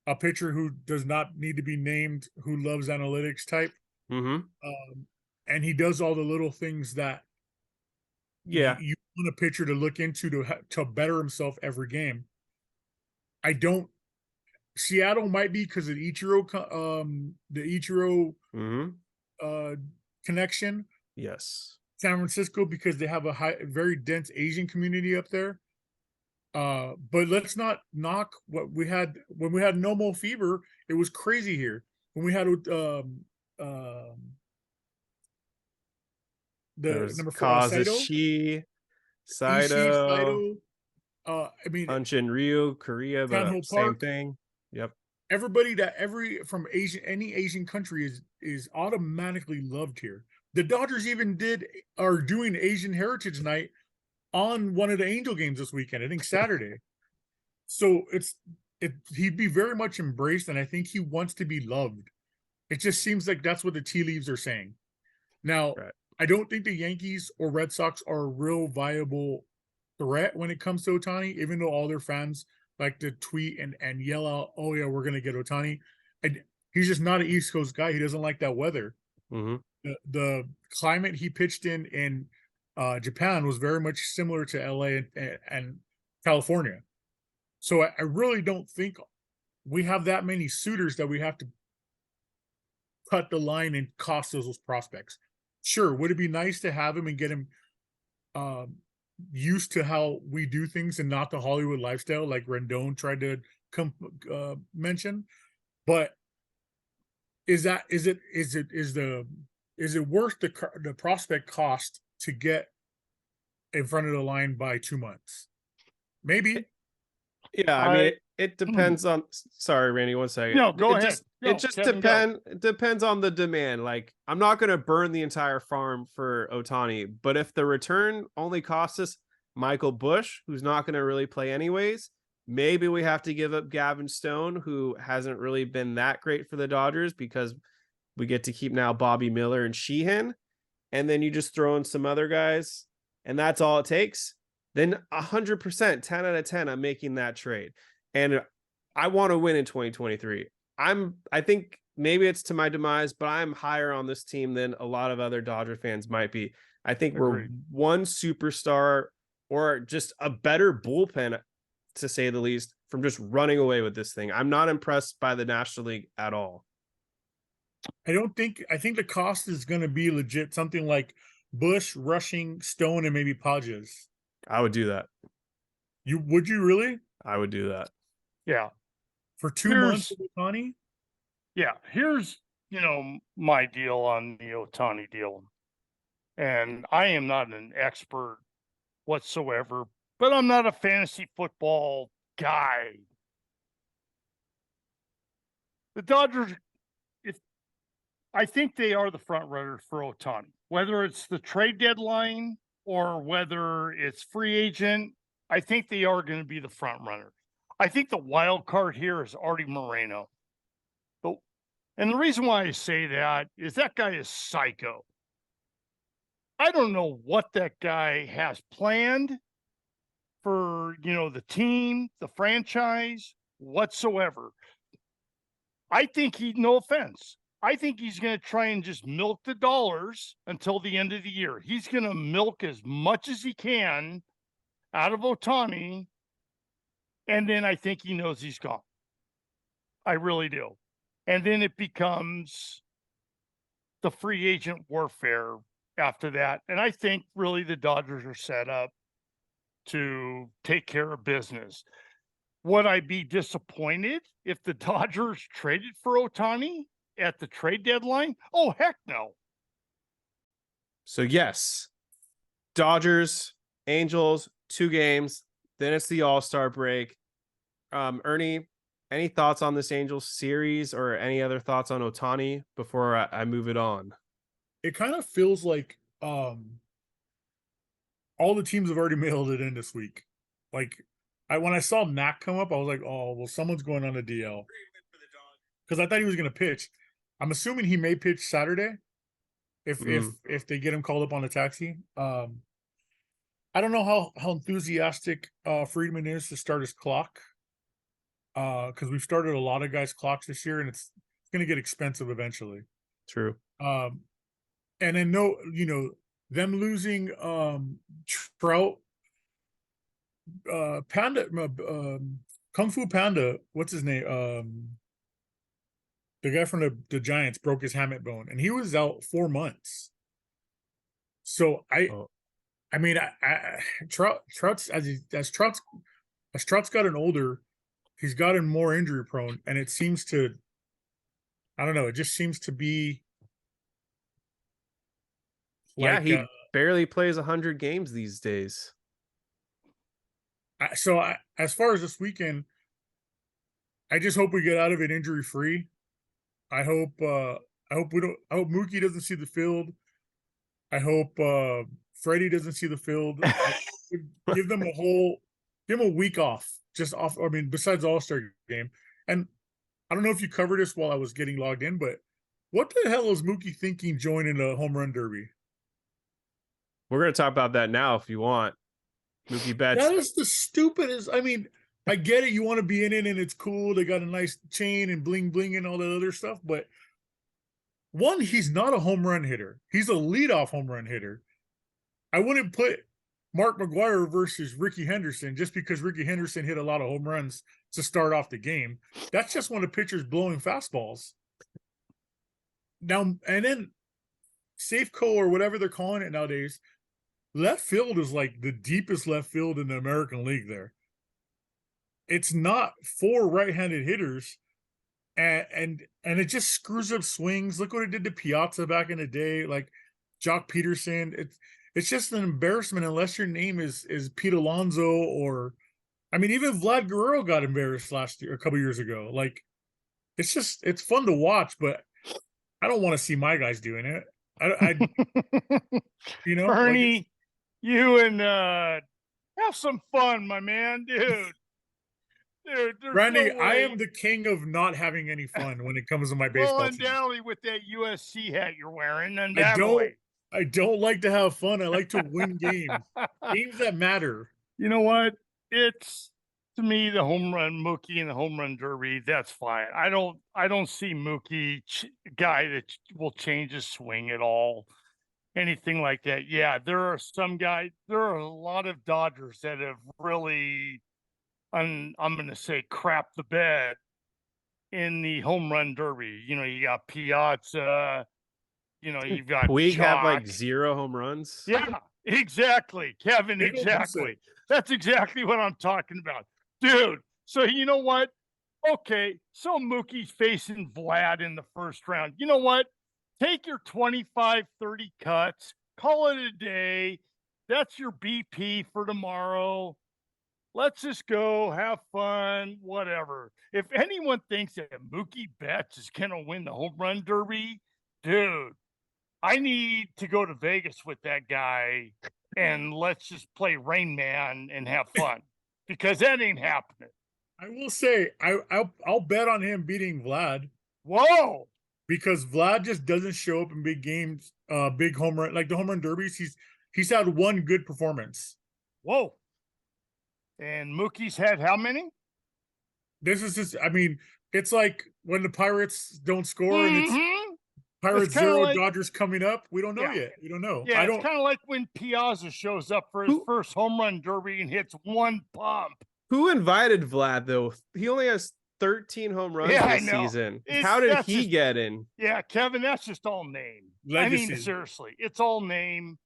a pitcher who does not need to be named, who loves analytics type. And he does all the little things that you want a pitcher to look into to better himself every game. Seattle might be because of the Ichiro connection. Yes. San Francisco because they have a very dense Asian community up there. But let's not knock what we had when we had No Mo Fever. It was crazy here when we had the number 4 Saito. I mean, Hanshin Ryu, Korea, but same thing. Yep. Everybody from any Asian country is automatically loved here. The Dodgers even are doing Asian Heritage Night on one of the Angel games this weekend. I think Saturday. So he'd be very much embraced, and I think he wants to be loved. It just seems like that's what the tea leaves are saying. Now, right. I don't think the Yankees or Red Sox are a real viable threat when it comes to Ohtani, even though all their fans like to tweet and yell out, "Oh yeah, we're gonna get Ohtani." And he's just not an East Coast guy. He doesn't like that weather. The climate he pitched in Japan was very much similar to LA and California. So I really don't think we have that many suitors that we have to cut the line and cost those prospects. Sure, would it be nice to have him and get him used to how we do things and not the Hollywood lifestyle like Rendon tried to mention? But is it worth the prospect cost to get in front of the line by 2 months? Maybe. Yeah, I mean, it depends on. Sorry, Randy, 1 second. No, go ahead. It just depends on the demand. Like, I'm not going to burn the entire farm for Ohtani, but if the return only costs us Michael Busch, who's not going to really play anyways, maybe we have to give up Gavin Stone, who hasn't really been that great for the Dodgers, because we get to keep now Bobby Miller and Sheehan, and then you just throw in some other guys, and that's all it takes. Then 100%, 10 out of 10, I'm making that trade. And I want to win in 2023. I think maybe it's to my demise, but I'm higher on this team than a lot of other Dodger fans might be. I think we're one superstar or just a better bullpen, to say the least, from just running away with this thing. I'm not impressed by the National League at all. I think the cost is going to be legit. Something like Bush, Rushing, Stone, and maybe Pages. I would do that. Would you really? I would do that. Yeah. For 2 months with Ohtani? Yeah. Here's, my deal on the Ohtani deal. And I am not an expert whatsoever, but I'm not a fantasy football guy. The Dodgers, I think they are the front runners for Ohtani, whether it's the trade deadline or whether it's free agent. I think they are going to be the front runner. I think the wild card here is Artie Moreno. And the reason why I say that is that guy is psycho. I don't know what that guy has planned for, the team, the franchise, whatsoever. I think no offense, I think he's going to try and just milk the dollars until the end of the year. He's going to milk as much as he can out of Ohtani, and then I think he knows he's gone. I really do. And then it becomes the free agent warfare after that. And I think really the Dodgers are set up to take care of business. Would I be disappointed if the Dodgers traded for Ohtani at the trade deadline? Oh, heck no. So yes, Dodgers, Angels, 2 games. Then it's the All-Star break. Ernie, any thoughts on this Angels series or any other thoughts on Ohtani before I move it on? It kind of feels like all the teams have already mailed it in this week. Like, when I saw Mac come up, I was like, oh, well, someone's going on a DL. Because I thought he was going to pitch. I'm assuming he may pitch Saturday. if they get him called up on a taxi. I don't know how enthusiastic Friedman is to start his clock. Because we've started a lot of guys' clocks this year, and it's going to get expensive eventually. True. And then them losing Trout, Panda, Kung Fu Panda. What's his name? The guy from the Giants broke his hamate bone, and he was out 4 months. So I mean, Trout's as Trout's gotten older, he's gotten more injury prone, and it seems to, I don't know, it just seems to be. Yeah, he barely plays 100 games these days. As far as this weekend, I just hope we get out of it injury free. I hope Mookie doesn't see the field. I hope Freddie doesn't see the field. Give them a week off, just off. I mean, besides the All-Star game. And I don't know if you covered this while I was getting logged in, but what the hell is Mookie thinking joining a home run derby? We're going to talk about that now if you want. Mookie Betts. That is the stupidest. I mean, I get it. You want to be in it and it's cool. They got a nice chain and bling bling and all that other stuff. But one, he's not a home run hitter. He's a leadoff home run hitter. I wouldn't put Mark McGwire versus Ricky Henderson just because Ricky Henderson hit a lot of home runs to start off the game. That's just one of the pitchers blowing fastballs. Now, and then Safeco or whatever they're calling it nowadays, left field is like the deepest left field in the American League there. It's not 4 right-handed hitters, and it just screws up swings. Look what it did to Piazza back in the day, like Jock Peterson. It's just an embarrassment unless your name is Pete Alonso or, I mean, even Vlad Guerrero got embarrassed last year, a couple years ago. Like, it's fun to watch, but I don't want to see my guys doing it. Ernie, like you and have some fun, my man, dude. Dude, Randy, no I way. am the king of not having any fun when it comes to my baseball Well, team. undoubtedly with that USC hat you're wearing, undoubtedly. I don't like to have fun. I like to win games. Games that matter. You know what? It's, to me, the home run Mookie and the home run derby, that's fine. I don't see Mookie guy that will change his swing at all. Anything like that. Yeah, there are a lot of Dodgers that have really, I'm going to say, crap the bed in the home run derby. You got Piazza, you've got We have like Jock. 0 home runs. Yeah, exactly, Kevin, They don't exactly. That's exactly what I'm talking about. Dude, so you know what? Okay, so Mookie's facing Vlad in the first round. You know what? Take your 25, 30 cuts, call it a day. That's your BP for tomorrow. Let's just go, have fun, whatever. If anyone thinks that Mookie Betts is going to win the home run derby, dude, I need to go to Vegas with that guy and let's just play Rain Man and have fun because that ain't happening. I will say, I'll bet on him beating Vlad. Whoa. Because Vlad just doesn't show up in big games, big home run, like the home run derbies. He's had one good performance. Whoa. And Mookie's had how many? This is just, I mean, it's like when the Pirates don't score and it's Pirates 0, like, Dodgers coming up. We don't know yet. We don't know. Yeah, it's kind of like when Piazza shows up for his first home run derby and hits one pump. Who invited Vlad, though? He only has 13 home runs this season. How did he get in? Yeah, Kevin, that's just all name. Legacy. I mean, seriously, it's all name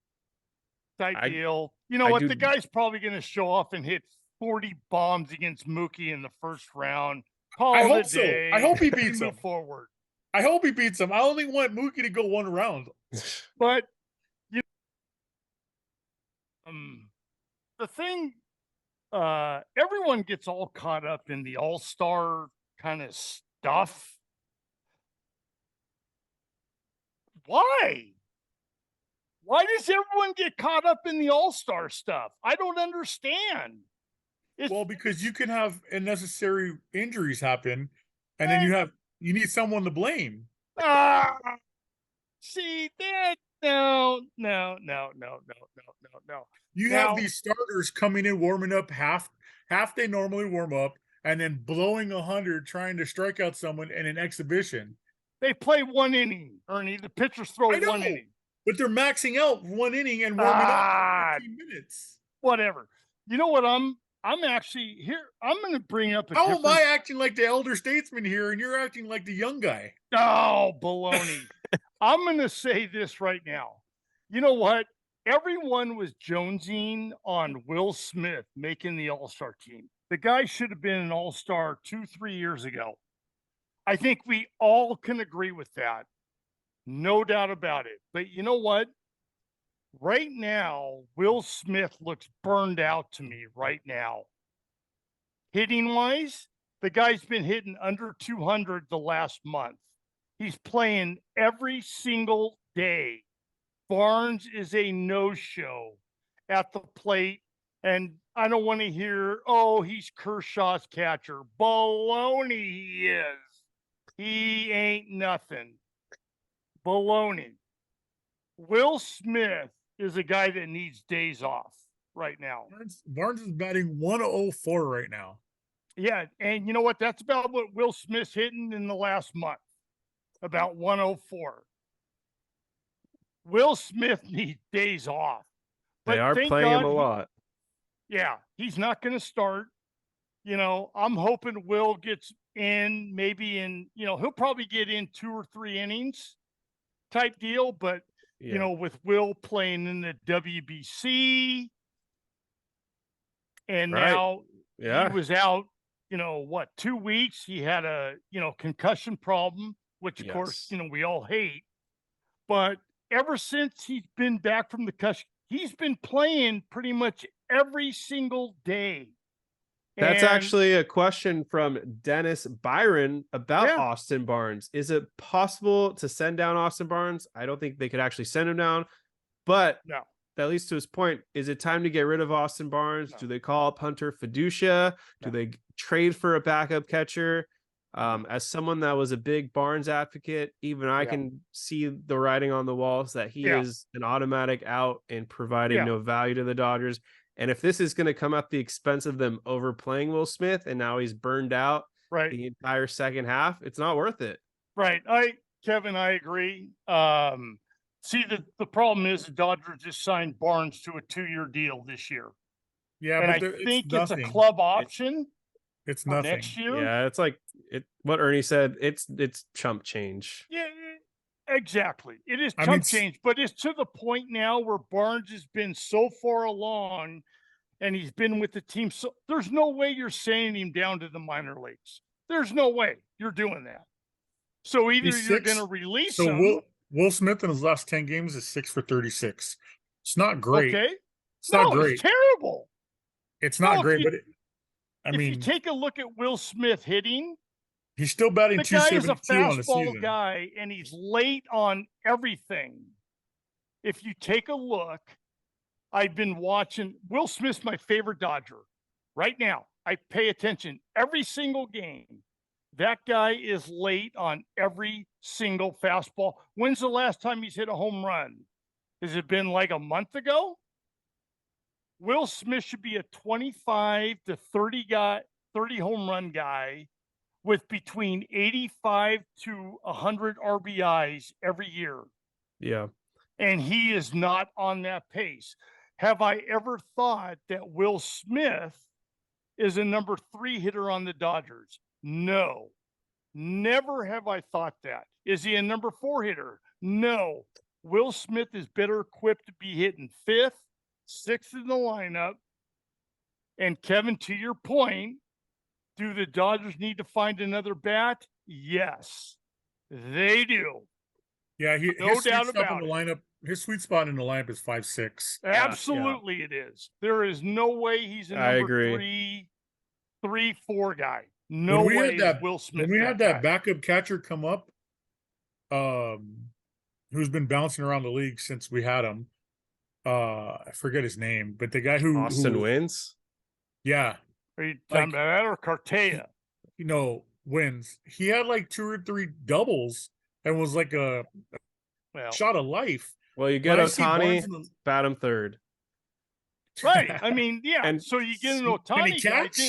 type deal. You know what? The guy's probably going to show off and hit 40 bombs against Mookie in the first round. I hope so. I hope he beats him. Move forward. I hope he beats him. I only want Mookie to go one round. But the thing, everyone gets all caught up in the all-star kind of stuff. Why? Why does everyone get caught up in the all-star stuff? I don't understand. Well, because you can have unnecessary injuries happen, and then you need someone to blame. See, that No. You Now, have these starters coming in, warming up half they normally warm up, and then blowing 100 trying to strike out someone in an exhibition. they play 1 inning, Ernie. The pitchers throw I know, 1 inning. but they're maxing out 1 inning and warming up for 15 minutes. Whatever. You know what? I'm actually here. I'm going to bring up a How different... am I acting like the elder statesman here, and you're acting like the young guy? Oh, baloney. I'm going to say this right now. You know what? Everyone was jonesing on Will Smith making the All-Star team. The guy should have been an All-Star 2-3 years ago. I think we all can agree with that. No doubt about it. But you know what? Right now, Will Smith looks burned out to me right now. Hitting-wise, the guy's been hitting under 200 the last month. He's playing every single day. Barnes is a no-show at the plate, and I don't want to hear, oh, he's Kershaw's catcher. Baloney he is. He ain't nothing. Baloney. Will Smith is a guy that needs days off right now. Barnes is batting 104 right now. Yeah, and you know what? That's about what Will Smith's hitting in the last month. About 104. Will Smith needs days off. They are playing him a lot. Yeah, he's not going to start. You know, I'm hoping Will gets in maybe in, you know, he'll probably get in 2 or 3 innings type deal. But, you know, with Will playing in the WBC and now he was out, you know, what, 2 weeks? He had a, you know, concussion problem, which of course, you know, we all hate. But ever since he's been back from the concussion, he's been playing pretty much every single day. That's actually a question from Dennis Byron about Austin Barnes. Is it possible to send down Austin Barnes? I don't think they could actually send him down, but that leads to his point. Is it time to get rid of Austin Barnes? Do they call up Hunter Fiducia? Do they trade for a backup catcher? As someone that was a big Barnes advocate, even I can see the writing on the walls that he is an automatic out and providing no value to the Dodgers. And if this is going to come at the expense of them overplaying Will Smith and now he's burned out the entire second half, it's not worth it. Right. Kevin, I agree. See, the problem is the Dodgers just signed Barnes to a 2-year deal this year. Yeah, and but I think it's a club option. It's nothing. Next year. Yeah, it's like what Ernie said. It's chump change. Yeah, exactly. It is chump change, but it's to the point now where Barnes has been so far along and he's been with the team. So there's no way you're sending him down to the minor leagues. There's no way you're doing that. So either you're going to release him. Will Smith in his last 10 games is 6 for 36. It's not great. Okay. It's not great. It's terrible. It's not great, but if you take a look at Will Smith hitting, he's still batting the guy is a 272 on the season. fastball guy, and he's late on everything. If you take a look, I've been watching. Will Smith's my favorite Dodger right now. I pay attention every single game. That guy is late on every single fastball. When's the last time he's hit a home run? Has it been like a month ago? Will Smith should be a 25 to 30 home run guy with between 85 to 100 RBIs every year. Yeah. And he is not on that pace. Have I ever thought that Will Smith is a number 3 hitter on the Dodgers? No. Never have I thought that. Is he a number 4 hitter? No. Will Smith is better equipped to be hitting 5th, 6th in the lineup. And Kevin, to your point, do the Dodgers need to find another bat? Yes, they do. Yeah, no doubt about it. His sweet spot in the lineup is 5'6". Absolutely, it is. There is no way he's a number 3-4 guy. No way Will Smith. When we had that backup catcher come up, who's been bouncing around the league since we had him. I forget his name, but the guy Austin Wins. Yeah. Are you talking about that or Cartea? Wins. He had like 2 or 3 doubles and was like a shot of life. Well, you get When I see Ohtani, Barnes in the- bat him third. Right. I mean, yeah. And so you get an Can he Ohtani guy. catch?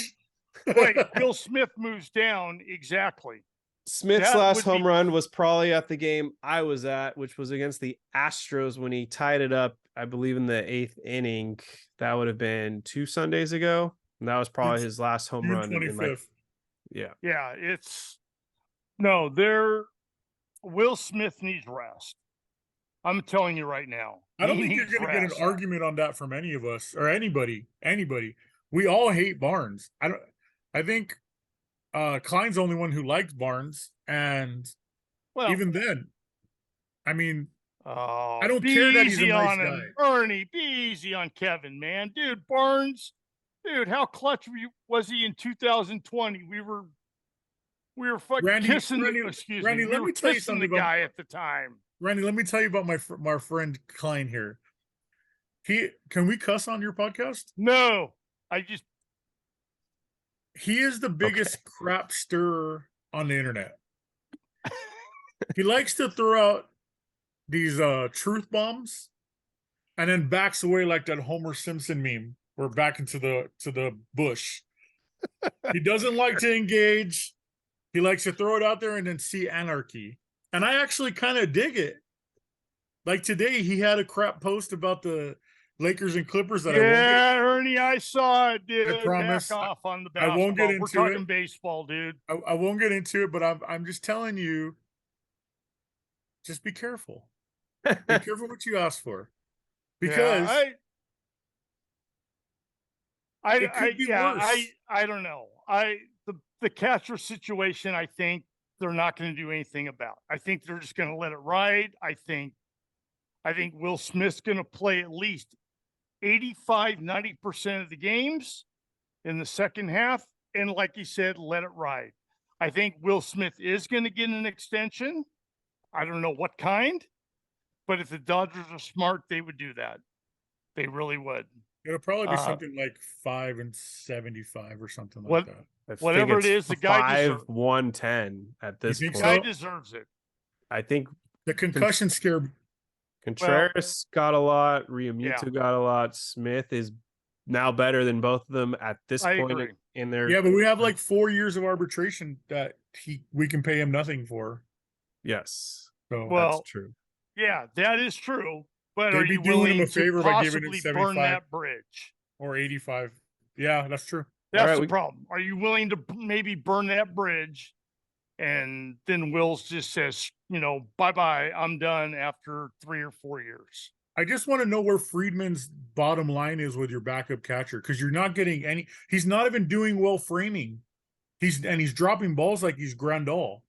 Right. Will Smith moves down. Exactly. Smith's That last would home be- run was probably at the game I was at, which was against the Astros when he tied it up, I believe, in the 8th inning. That would have been 2 Sundays ago. And that was probably his last home June run. In 25th. yeah. Yeah. It's no, Will Smith needs rest. I'm telling you right now. I don't He think you're needs going to get rest. an argument on that from any of us or anybody. We all hate Barnes. I think Klein's the only one who likes Barnes, and Well, even then, I mean, oh, I don't be care that he's a easy nice on him. guy. Ernie, be easy on Kevin, man. Dude, Barnes, dude, how clutch was he in 2020? We were fucking kissing Randy, the, excuse Randy, me. We let were me tell you kissing the something about guy at the time. Randy. Let me tell you about my friend Klein here. Can we cuss on your podcast? No, He is the biggest crap stirrer on the internet. He likes to throw out these truth bombs and then backs away like that Homer Simpson meme. We're back into the bush. He doesn't like to engage. He likes to throw it out there and then see anarchy. And I actually kind of dig it. Like today, he had a crap post about the Lakers and Clippers that Ernie, I saw it, dude. I promise. Back off on the I basketball. won't get We're into talking it. baseball, dude. I won't get into it, but I'm just telling you, just be careful. Be careful what you ask for, because Yeah, it could be worse. I don't know. The catcher situation, I think they're not going to do anything about. I think they're just going to let it ride. I think Will Smith's going to play at least 85-90% of the games in the second half, and like you said, let it ride. I think Will Smith is going to get an extension. I don't know what kind, but if the Dodgers are smart, they would do that. They really would. It'll probably be something like 5 and 75 or something what- like that. Whatever it is, the guy 5-1-10 at this think point. guy so? deserves it. I think The concussion scare. Contreras got a lot. Realmuto got a lot. Smith is now better than both of them at this I point agree. in their. Yeah, but we have like 4 years of arbitration that we can pay him nothing for. Yes, So that's true. Yeah, that is true. But They'd are be you doing him willing a to favor by giving him possibly 75. burn that bridge? or 85. Yeah, that's true. That's right, the problem. Are you willing to maybe burn that bridge? And then Wills just says, bye-bye, I'm done after 3 or 4 years. I just want to know where Friedman's bottom line is with your backup catcher, because you're not getting any. He's not even doing well framing. He's dropping balls like he's Grandal.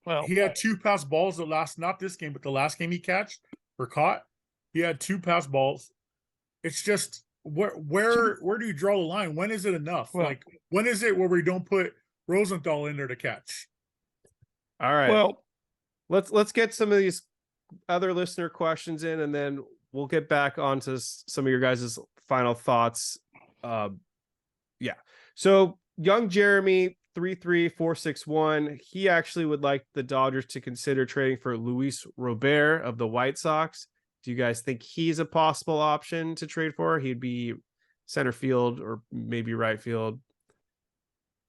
Well, He had 2 pass balls not this game, but the last game he caught. He had 2 pass balls. It's just where do you draw the line? When is it enough? Well, like when is it where we don't put Rosenthal in there to catch? All right. well, let's get some of these other listener questions in, and then we'll get back onto some of your guys' final thoughts. Yeah. So young Jeremy 33461, he actually would like the Dodgers to consider trading for Luis Robert of the White Sox. Do you guys think he's a possible option to trade for? He'd be center field or maybe right field.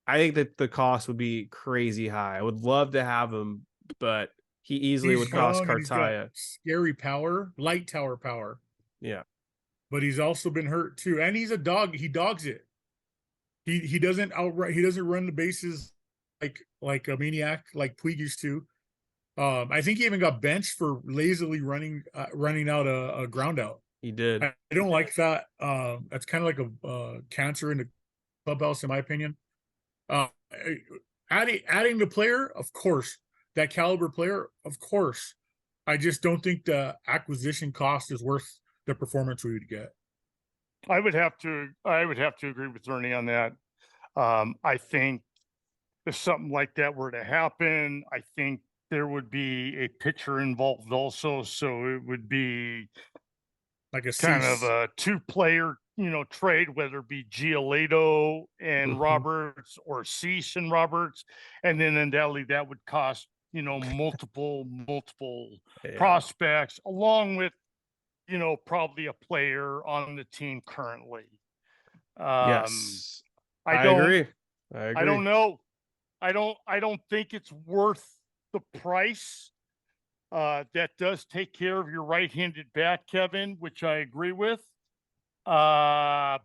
I think that the cost would be crazy high. I would love to have him, but he easily would cost young and he's got Cartaya. scary power, light tower power. Yeah. But he's also been hurt too. And he's a dog. He dogs it. He doesn't run the bases like a maniac like Puig used to. I think he even got benched for lazily running out a ground out. He did. I don't like that. That's kind of like a cancer in the clubhouse, in my opinion. Adding the player, of course, that caliber player, of course. I just don't think the acquisition cost is worth the performance we would get. I would have to agree with Ernie on that. I think if something like that were to happen, I think there would be a pitcher involved also. So it would be Like a kind of a 2-player, trade, whether it be Giolito and Roberts or Cease and Roberts. And then undoubtedly that would cost multiple Yeah. prospects, along with, probably a player on the team currently. Yes. I agree. I don't know. I don't think it's worth the price. That does take care of your right-handed bat, Kevin, which I agree with. But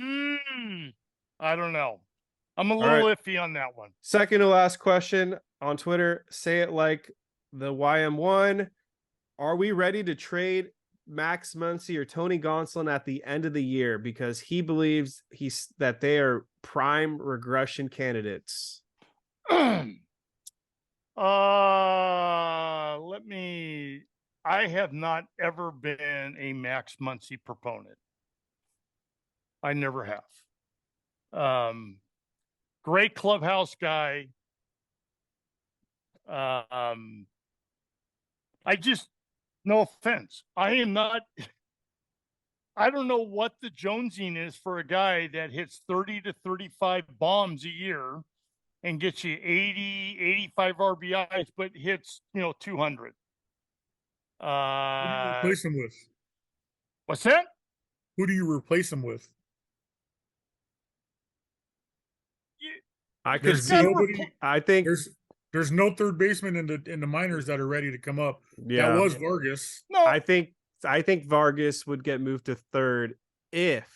I don't know. I'm a little iffy on that one. Second to last question on Twitter. Say it like the YM1. Are we ready to trade Max Muncy or Tony Gonsolin at the end of the year because he believes that they are prime regression candidates? I have not ever been a Max Muncy proponent. I never have. Great clubhouse guy. No offense. I don't know what the jonesing is for a guy that hits 30 to 35 bombs a year and gets you 80, 85 RBIs, but hits, 200. Who do you replace him with? What's that? Who do you replace him with? I could see. I think there's no third baseman in the minors that are ready to come up. Yeah, that was Vargas. No, I think Vargas would get moved to third if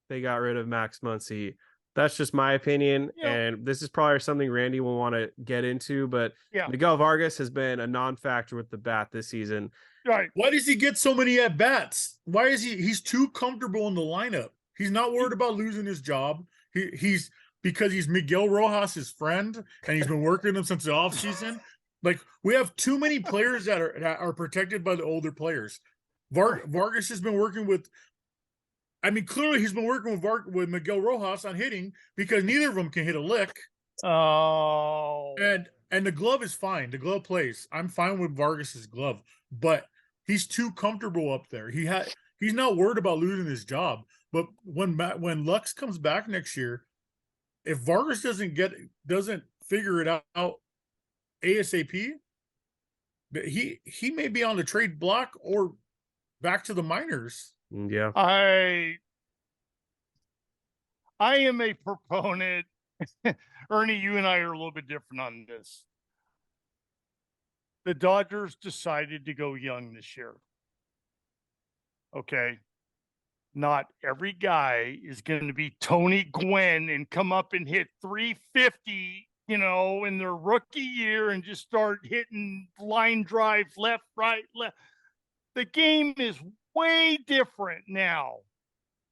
they got rid of Max Muncy. That's just my opinion, and this is probably something Randy will want to get into. But Miguel Vargas has been a non-factor with the bat this season. Right? Why does he get so many at bats? Why is he's too comfortable in the lineup? He's not worried about losing his job. He's because he's Miguel Rojas' friend, and he's been working with him since the offseason. Like, we have too many players that are protected by the older players. Vargas has been working with. I mean, clearly he's been working with Miguel Rojas on hitting because neither of them can hit a lick. Oh, and the glove is fine. The glove plays. I'm fine with Vargas's glove, but he's too comfortable up there. He's not worried about losing his job. But when Lux comes back next year, if Vargas doesn't figure it out ASAP, he may be on the trade block or back to the minors. Yeah. I am a proponent. Ernie, you and I are a little bit different on this. The Dodgers decided to go young this year. Okay. Not every guy is going to be Tony Gwynn and come up and hit 350, in their rookie year and just start hitting line drives left, right, left. The game is way different now,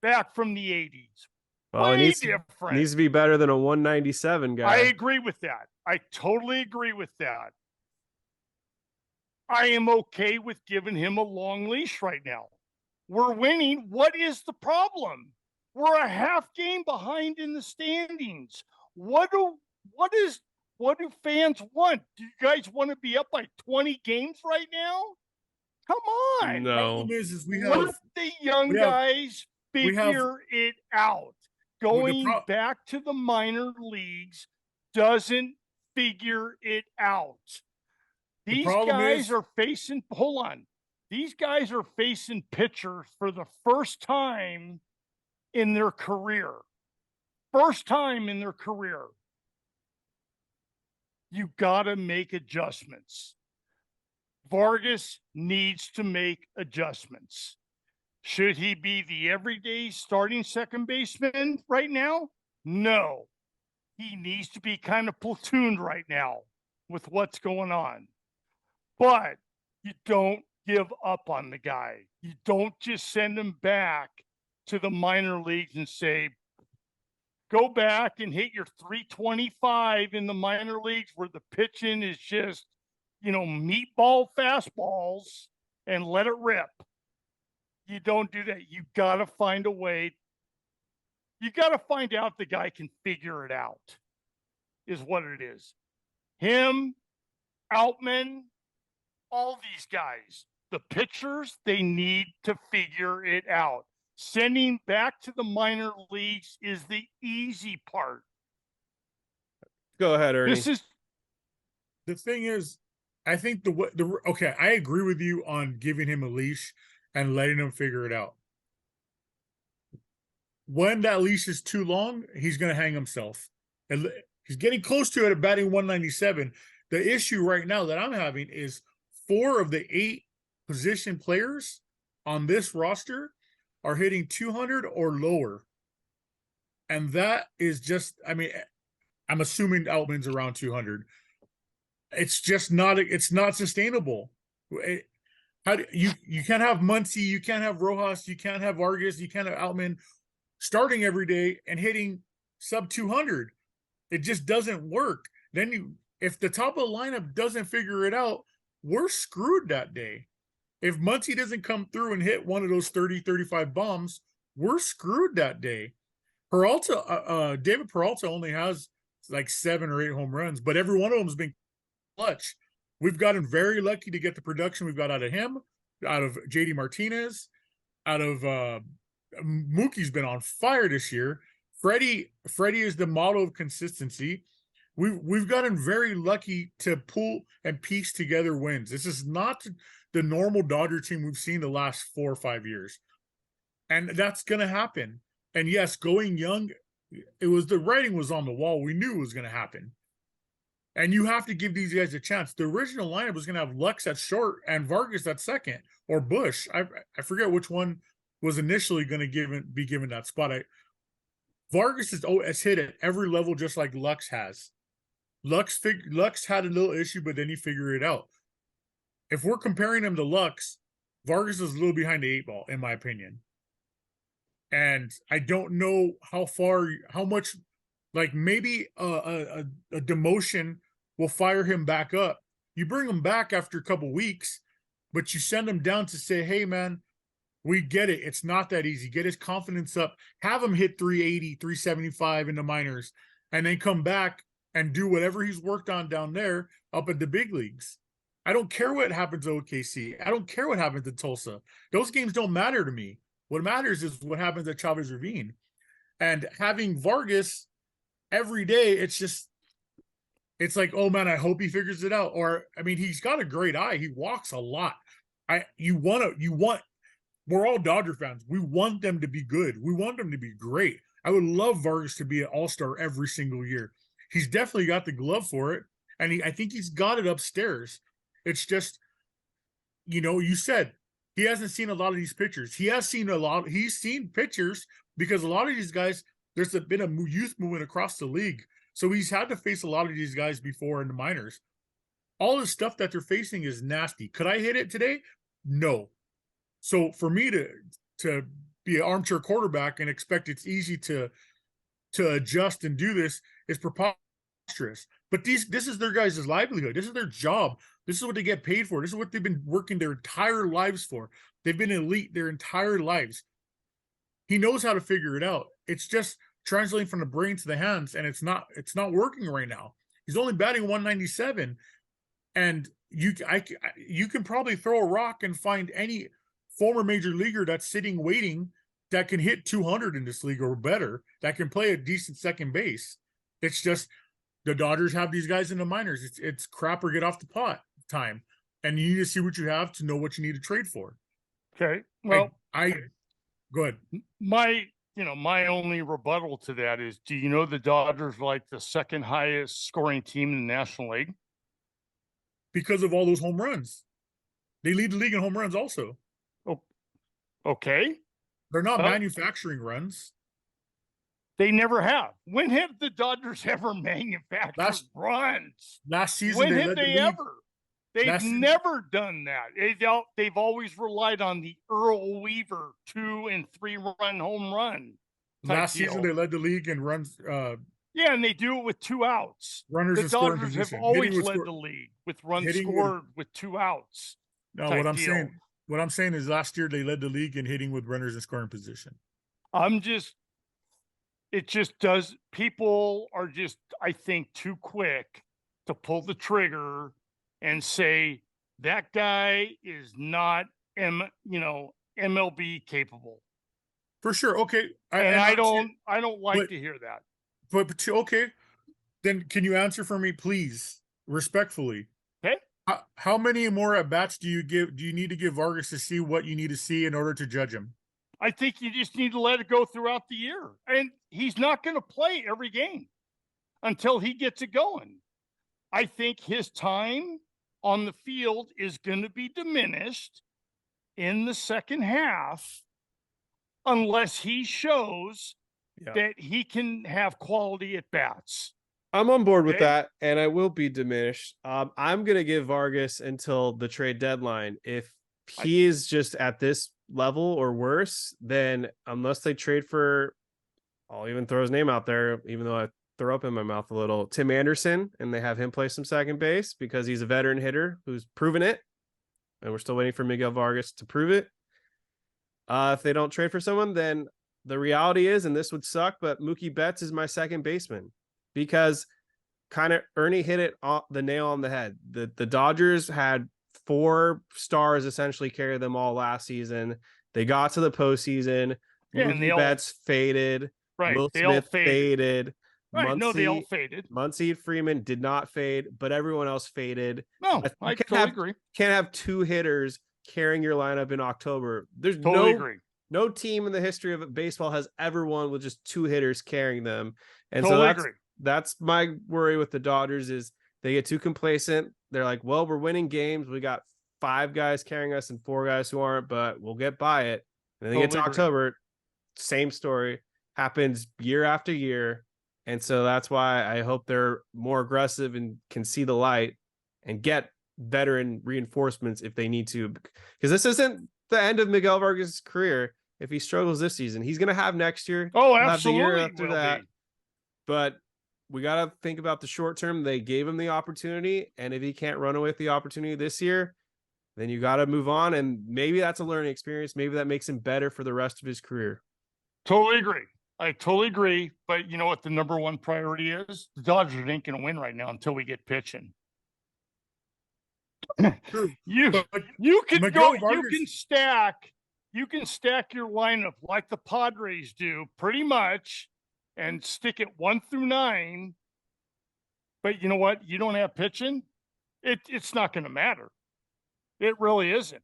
back from the 80s. Well, way it different. Needs to be better than a 197 guy. I agree with that. I totally agree with that. I am okay with giving him a long leash right now. We're winning. What is the problem? We're a half game behind in the standings. What do fans want? Do you guys want to be up by 20 games right now? Come on. No. The problem is let the young guys figure it out. Going back to the minor leagues doesn't figure it out. These guys are facing, hold on. These guys are facing pitchers for the first time in their career. First time in their career. You got to make adjustments. Vargas needs to make adjustments. Should he be the everyday starting second baseman right now? No. He needs to be kind of platooned right now with what's going on. But you don't give up on the guy. You don't just send him back to the minor leagues and say, go back and hit your 325 in the minor leagues where the pitching is just, meatball fastballs and let it rip. You don't do that. You got to find a way. You got to find out the guy can figure it out, is what it is. Him, Outman, all these guys, the pitchers, they need to figure it out. Sending back to the minor leagues is the easy part. Go ahead, Ernie. The thing is, I think okay, I agree with you on giving him a leash and letting him figure it out. When that leash is too long, he's going to hang himself. And he's getting close to it at batting 197. The issue right now that I'm having is 4 of the 8 position players on this roster are hitting 200 or lower. And that is just, I mean, I'm assuming Outman's around 200. It's just not, it's not sustainable. How do you can't have Muncy, you can't have Rojas, you can't have Vargas, you can't have Outman starting every day and hitting sub 200. It just doesn't work. Then if the top of the lineup doesn't figure it out, we're screwed that day. If Muncy doesn't come through and hit one of those 30, 35 bombs, we're screwed that day. David Peralta only has like 7 or 8 home runs, but every one of them has been clutch. We've gotten very lucky to get the production we've got out of him, out of JD Martinez, out of Mookie's been on fire this year. Freddie is the model of consistency. We've gotten very lucky to pull and piece together wins. This is not the normal Dodger team we've seen the last 4 or 5 years. And that's going to happen. And yes, going young, the writing was on the wall. We knew it was going to happen. And you have to give these guys a chance. The original lineup was going to have Lux at short and Vargas at second, or Bush. I forget which one was initially going to be given that spot. Vargas has hit at every level just like Lux has. Lux had a little issue, but then he figured it out. If we're comparing him to Lux, Vargas is a little behind the 8 ball, in my opinion. And I don't know how much, like maybe a demotion will fire him back up. You bring him back after a couple weeks, but you send him down to say, hey, man, we get it. It's not that easy. Get his confidence up. Have him hit 380, 375 in the minors, and then come back and do whatever he's worked on down there up at the big leagues. I don't care what happens to OKC. I don't care what happens to Tulsa. Those games don't matter to me. What matters is what happens at Chavez Ravine. And having Vargas every day, it's like, oh man, I hope he figures it out. Or, I mean, he's got a great eye. He walks a lot. We're all Dodger fans. We want them to be good. We want them to be great. I would love Vargas to be an all-star every single year. He's definitely got the glove for it. And I think he's got it upstairs. It's just, you said he hasn't seen a lot of these pitchers. He's seen pitchers because a lot of these guys, there's been a youth movement across the league. So he's had to face a lot of these guys before in the minors. All the stuff that they're facing is nasty. Could I hit it today? No. So for me to be an armchair quarterback and expect it's easy to adjust and do this is preposterous. But this is their guys' livelihood. This is their job. This is what they get paid for. This is what they've been working their entire lives for. They've been elite their entire lives. He knows how to figure it out. It's just translating from the brain to the hands, and it's not working right now. He's only batting 197, and you can probably throw a rock and find any former major leaguer that's sitting waiting that can hit 200 in this league or better, that can play a decent second base. It's just the Dodgers have these guys in the minors. It's crap or get off the pot time, and you need to see what you have to know what you need to trade for. Okay, well, I go ahead. My only rebuttal to that is, do you know the Dodgers are like the second highest scoring team in the National League? Because of all those home runs. They lead the league in home runs also. Oh, okay. They're not manufacturing runs. They never have. When have the Dodgers ever manufactured runs? Last season, when have they ever? They've never done that. They've always relied on the Earl Weaver 2- and 3-run home run. Last season, they led the league in runs. Yeah, and they do it with 2 outs. Runners the Dodgers have always led the league with runs scored with 2 outs. No, what I'm saying is last year they led the league in hitting with runners in scoring position. It just does. People are just, I think, too quick to pull the trigger and say that guy is not MLB capable. For sure. Okay. I don't like to hear that. But okay. Then can you answer for me, please? respectfully. Okay. How many more at bats do you need to give Vargas to see what you need to see in order to judge him? I think you just need to let it go throughout the year. And he's not going to play every game until he gets it going. I think his time on the field is going to be diminished in the second half unless he shows that he can have quality at bats. I'm on board with that, and I will be diminished. I'm going to give Vargas until the trade deadline. If he is just at this level or worse, then unless they trade for, I'll even throw his name out there, even though I throw up in my mouth a little, Tim Anderson, and they have him play some second base because he's a veteran hitter who's proven it, and we're still waiting for Miguel Vargas to prove it. If they don't trade for someone, then the reality is, and this would suck, but Mookie Betts is my second baseman, because kind of Ernie hit it on the nail on the head. The Dodgers had 4 stars essentially carry them all last season. They got to the postseason. Mookie Betts faded. Right. Will They Smith all faded. faded. Right. No, they all faded. Muncy and Freeman did not fade, but everyone else faded. No, I totally agree. Can't have 2 hitters carrying your lineup in October. There's no team in the history of baseball has ever won with just 2 hitters carrying them. And that's my worry with the Dodgers is they get too complacent. They're like, well, we're winning games. We got 5 guys carrying us and 4 guys who aren't, but we'll get by it. And then they get to October, same story happens year after year. And so that's why I hope they're more aggressive and can see the light and get veteran reinforcements if they need to, because this isn't the end of Miguel Vargas' career. If he struggles this season, he's going to have next year. Oh, absolutely. Have the year after that. But we got to think about the short term. They gave him the opportunity, and if he can't run away with the opportunity this year, then you got to move on. And maybe that's a learning experience. Maybe that makes him better for the rest of his career. Totally agree. I totally agree. But you know what the number one priority is? The Dodgers ain't going to win right now until we get pitching. you can stack your lineup like the Padres do pretty much and stick it 1 through 9. But you know what? You don't have pitching. It's not going to matter. It really isn't.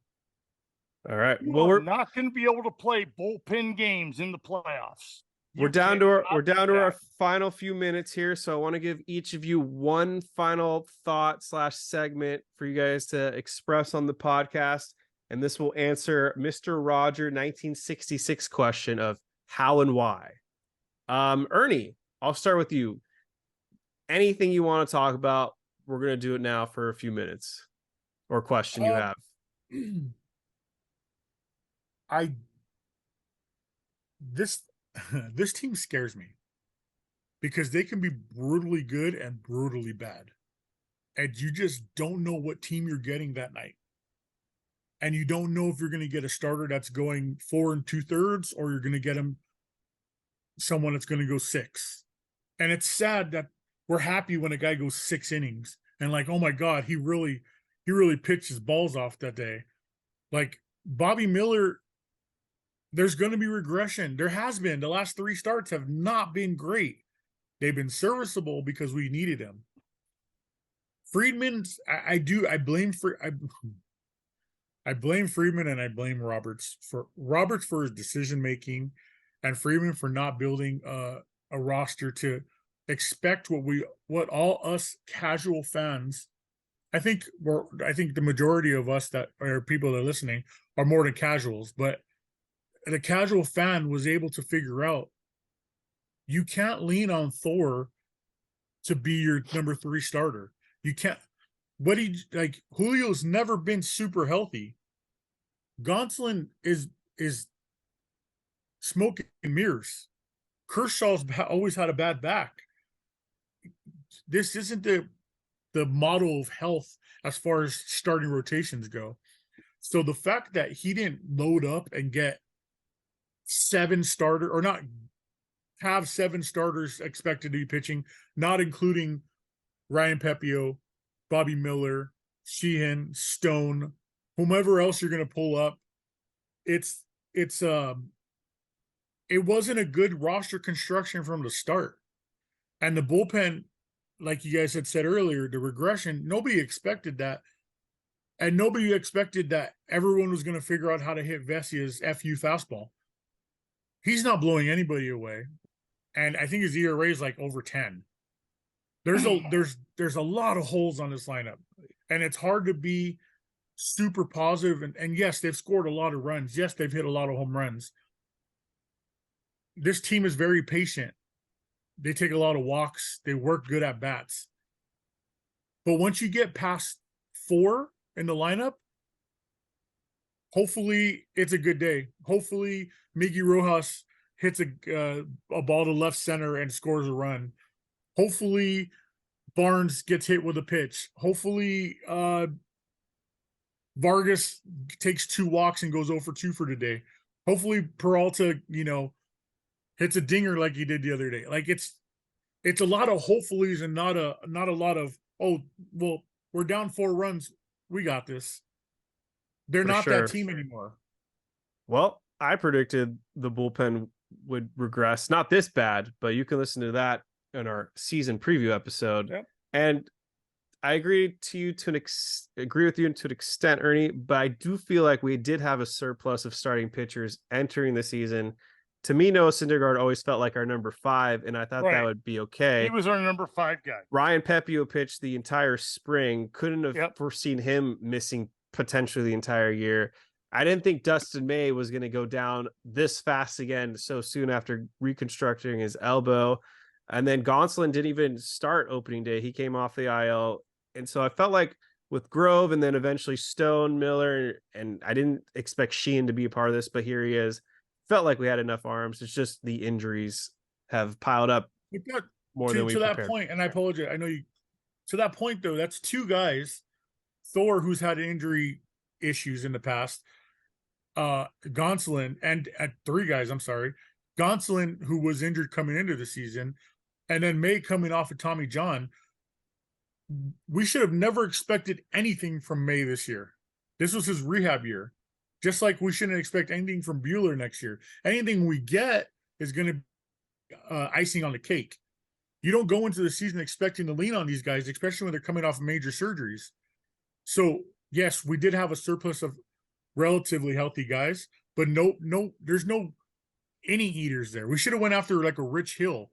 All right. We're not going to be able to play bullpen games in the playoffs. We're down to our final few minutes here, so I want to give each of you one final thought / segment for you guys to express on the podcast, and this will answer Mr. Roger 1966 question of how and why. Ernie, I'll start with you. Anything you want to talk about, we're going to do it now for a few minutes, or question you have. This team scares me because they can be brutally good and brutally bad. And you just don't know what team you're getting that night. And you don't know if you're going to get a starter that's going 4 2/3 or you're going to get someone that's going to go 6. And it's sad that we're happy when a guy goes 6 innings and like, oh my God, he really pitched his balls off that day. Like Bobby Miller, there's going to be regression. There has been. The last 3 starts have not been great. They've been serviceable because we needed him. Friedman, I blame Friedman and I blame Roberts for his decision making, and Friedman for not building a roster to expect what all us casual fans. I think the majority of us that are people that are listening are more than casuals, but the casual fan was able to figure out you can't lean on Thor to be your number 3 starter. You can't. Julio's never been super healthy. Gonsolin is smoke and mirrors. Kershaw's always had a bad back. This isn't the model of health as far as starting rotations go. So the fact that he didn't load up and get 7 starter or not have 7 starters expected to be pitching, not including Ryan Pepio, Bobby Miller, Sheehan, Stone, whomever else you're going to pull up. It wasn't a good roster construction from the start. And the bullpen, like you guys had said earlier, the regression, nobody expected that. And nobody expected that everyone was going to figure out how to hit Vesia's FU fastball. He's not blowing anybody away. And I think his ERA is like over 10. There's a lot of holes on this lineup. And it's hard to be super positive. And yes, they've scored a lot of runs. Yes, they've hit a lot of home runs. This team is very patient. They take a lot of walks. They work good at bats. But once you get past 4 in the lineup, hopefully it's a good day. Hopefully Miggy Rojas hits a ball to left center and scores a run. Hopefully Barnes gets hit with a pitch. Hopefully Vargas takes 2 walks and goes 0 for 2 for today. Hopefully Peralta, hits a dinger like he did the other day. Like it's a lot of hopefullys and not a lot of, oh, well, we're down 4 runs. We got this. They're not that team anymore. Well, I predicted the bullpen would regress. Not this bad, but you can listen to that in our season preview episode. Yep. And I agree with you to an extent, Ernie, but I do feel like we did have a surplus of starting pitchers entering the season. To me, Noah Syndergaard always felt like our number 5, and I thought that would be okay. He was our number 5 guy. Ryan Pepio pitched the entire spring. Couldn't have foreseen him missing potentially the entire year. I didn't think Dustin May was going to go down this fast again so soon after reconstructing his elbow. And then Gonsolin didn't even start opening day. He came off the IL. And so I felt like with Grove and then eventually Stone, Miller, and I didn't expect Sheehan to be a part of this, but here he is. Felt like we had enough arms. It's just the injuries have piled up more than we prepared. To that point, and I apologize, I know you. To that point, though, that's 2 guys. Thor, who's had injury issues in the past. Gonsolin, and 3 guys. I'm sorry, Gonsolin, who was injured coming into the season, and then May coming off of Tommy John. We should have never expected anything from May this year. This was his rehab year. Just like we shouldn't expect anything from Buehler next year. Anything we get is going to be icing on the cake. You don't go into the season expecting to lean on these guys, especially when they're coming off major surgeries. So, yes, we did have a surplus of relatively healthy guys, but there's no inning eaters there. We should have went after like a Rich Hill,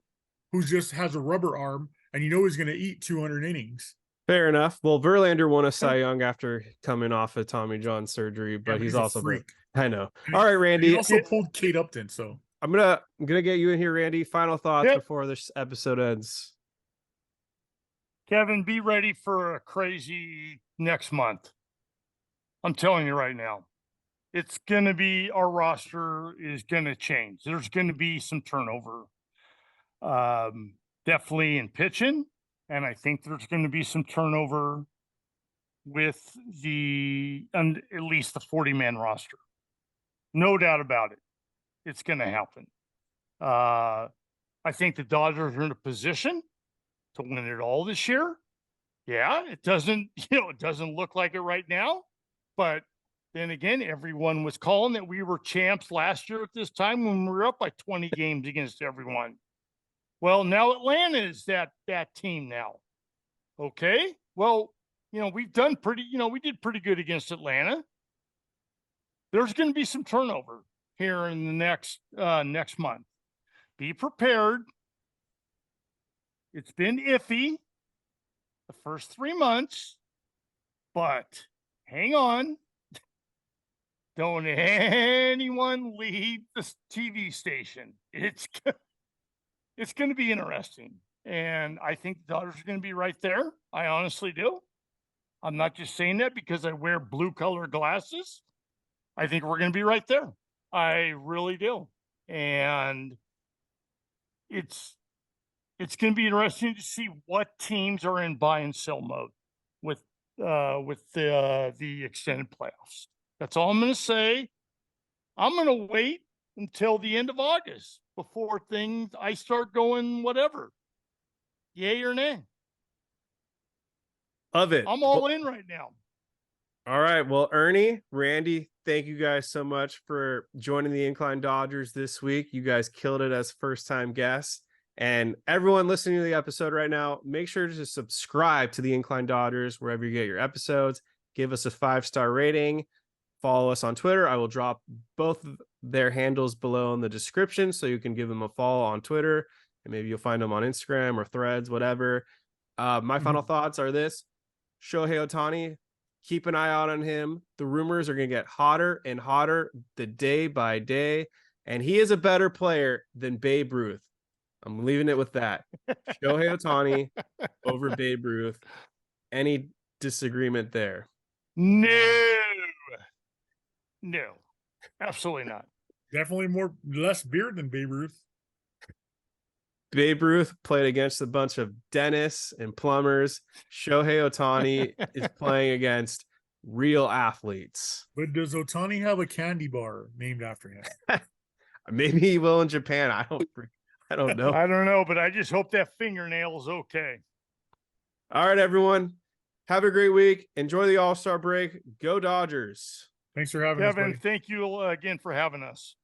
who just has a rubber arm, and he's going to eat 200 innings. Fair enough. Well, Verlander won a Cy Young after coming off of Tommy John surgery, but he's also freak. I know. All right, Randy. He also pulled Kate Upton, so I'm gonna get you in here, Randy. Final thoughts before this episode ends. Kevin, be ready for a crazy next month. I'm telling you right now. It's gonna be, our roster is gonna change. There's gonna be some turnover. Definitely in pitching. And I think there's going to be some turnover with at least the 40-man roster. No doubt about it. It's going to happen. I think the Dodgers are in a position to win it all this year. Yeah, it doesn't look like it right now. But then again, everyone was calling that we were champs last year at this time when we were up by 20 games against everyone. Well, now Atlanta is that team now. Okay. Well, we've done we did pretty good against Atlanta. There's going to be some turnover here in the next month. Be prepared. It's been iffy the first 3 months, but hang on. Don't anyone leave the TV station. It's going to be interesting. And I think the Dodgers are going to be right there. I honestly do. I'm not just saying that because I wear blue color glasses. I think we're going to be right there. I really do. And it's going to be interesting to see what teams are in buy and sell mode with the extended playoffs. That's all I'm going to say. I'm going to wait until the end of August before I start going whatever. Yay or nay? Love it. I'm all in right now. All right. Well, Ernie, Randy, thank you guys so much for joining the Incline Dodgers this week. You guys killed it as first-time guests. And everyone listening to the episode right now, make sure to subscribe to the Incline Dodgers wherever you get your episodes. Give us a 5-star rating. Follow us on Twitter. I will drop both of their handles below in the description so you can give them a follow on Twitter, and maybe you'll find them on Instagram or Threads, whatever. My final thoughts are this: Shohei Ohtani, keep an eye out on him. The rumors are going to get hotter and hotter the day by day, and he is a better player than Babe Ruth. I'm leaving it with that. Shohei Ohtani over Babe Ruth. Any disagreement there? No, absolutely not. Definitely less beer than Babe Ruth. Babe Ruth played against a bunch of dentists and plumbers. Shohei Ohtani is playing against real athletes. But does Ohtani have a candy bar named after him? Maybe he will in Japan. I don't know. I don't know, but I just hope that fingernail is okay. All right, everyone. Have a great week. Enjoy the All-Star break. Go Dodgers. Thanks for having us, Kevin, buddy. thank you again for having us.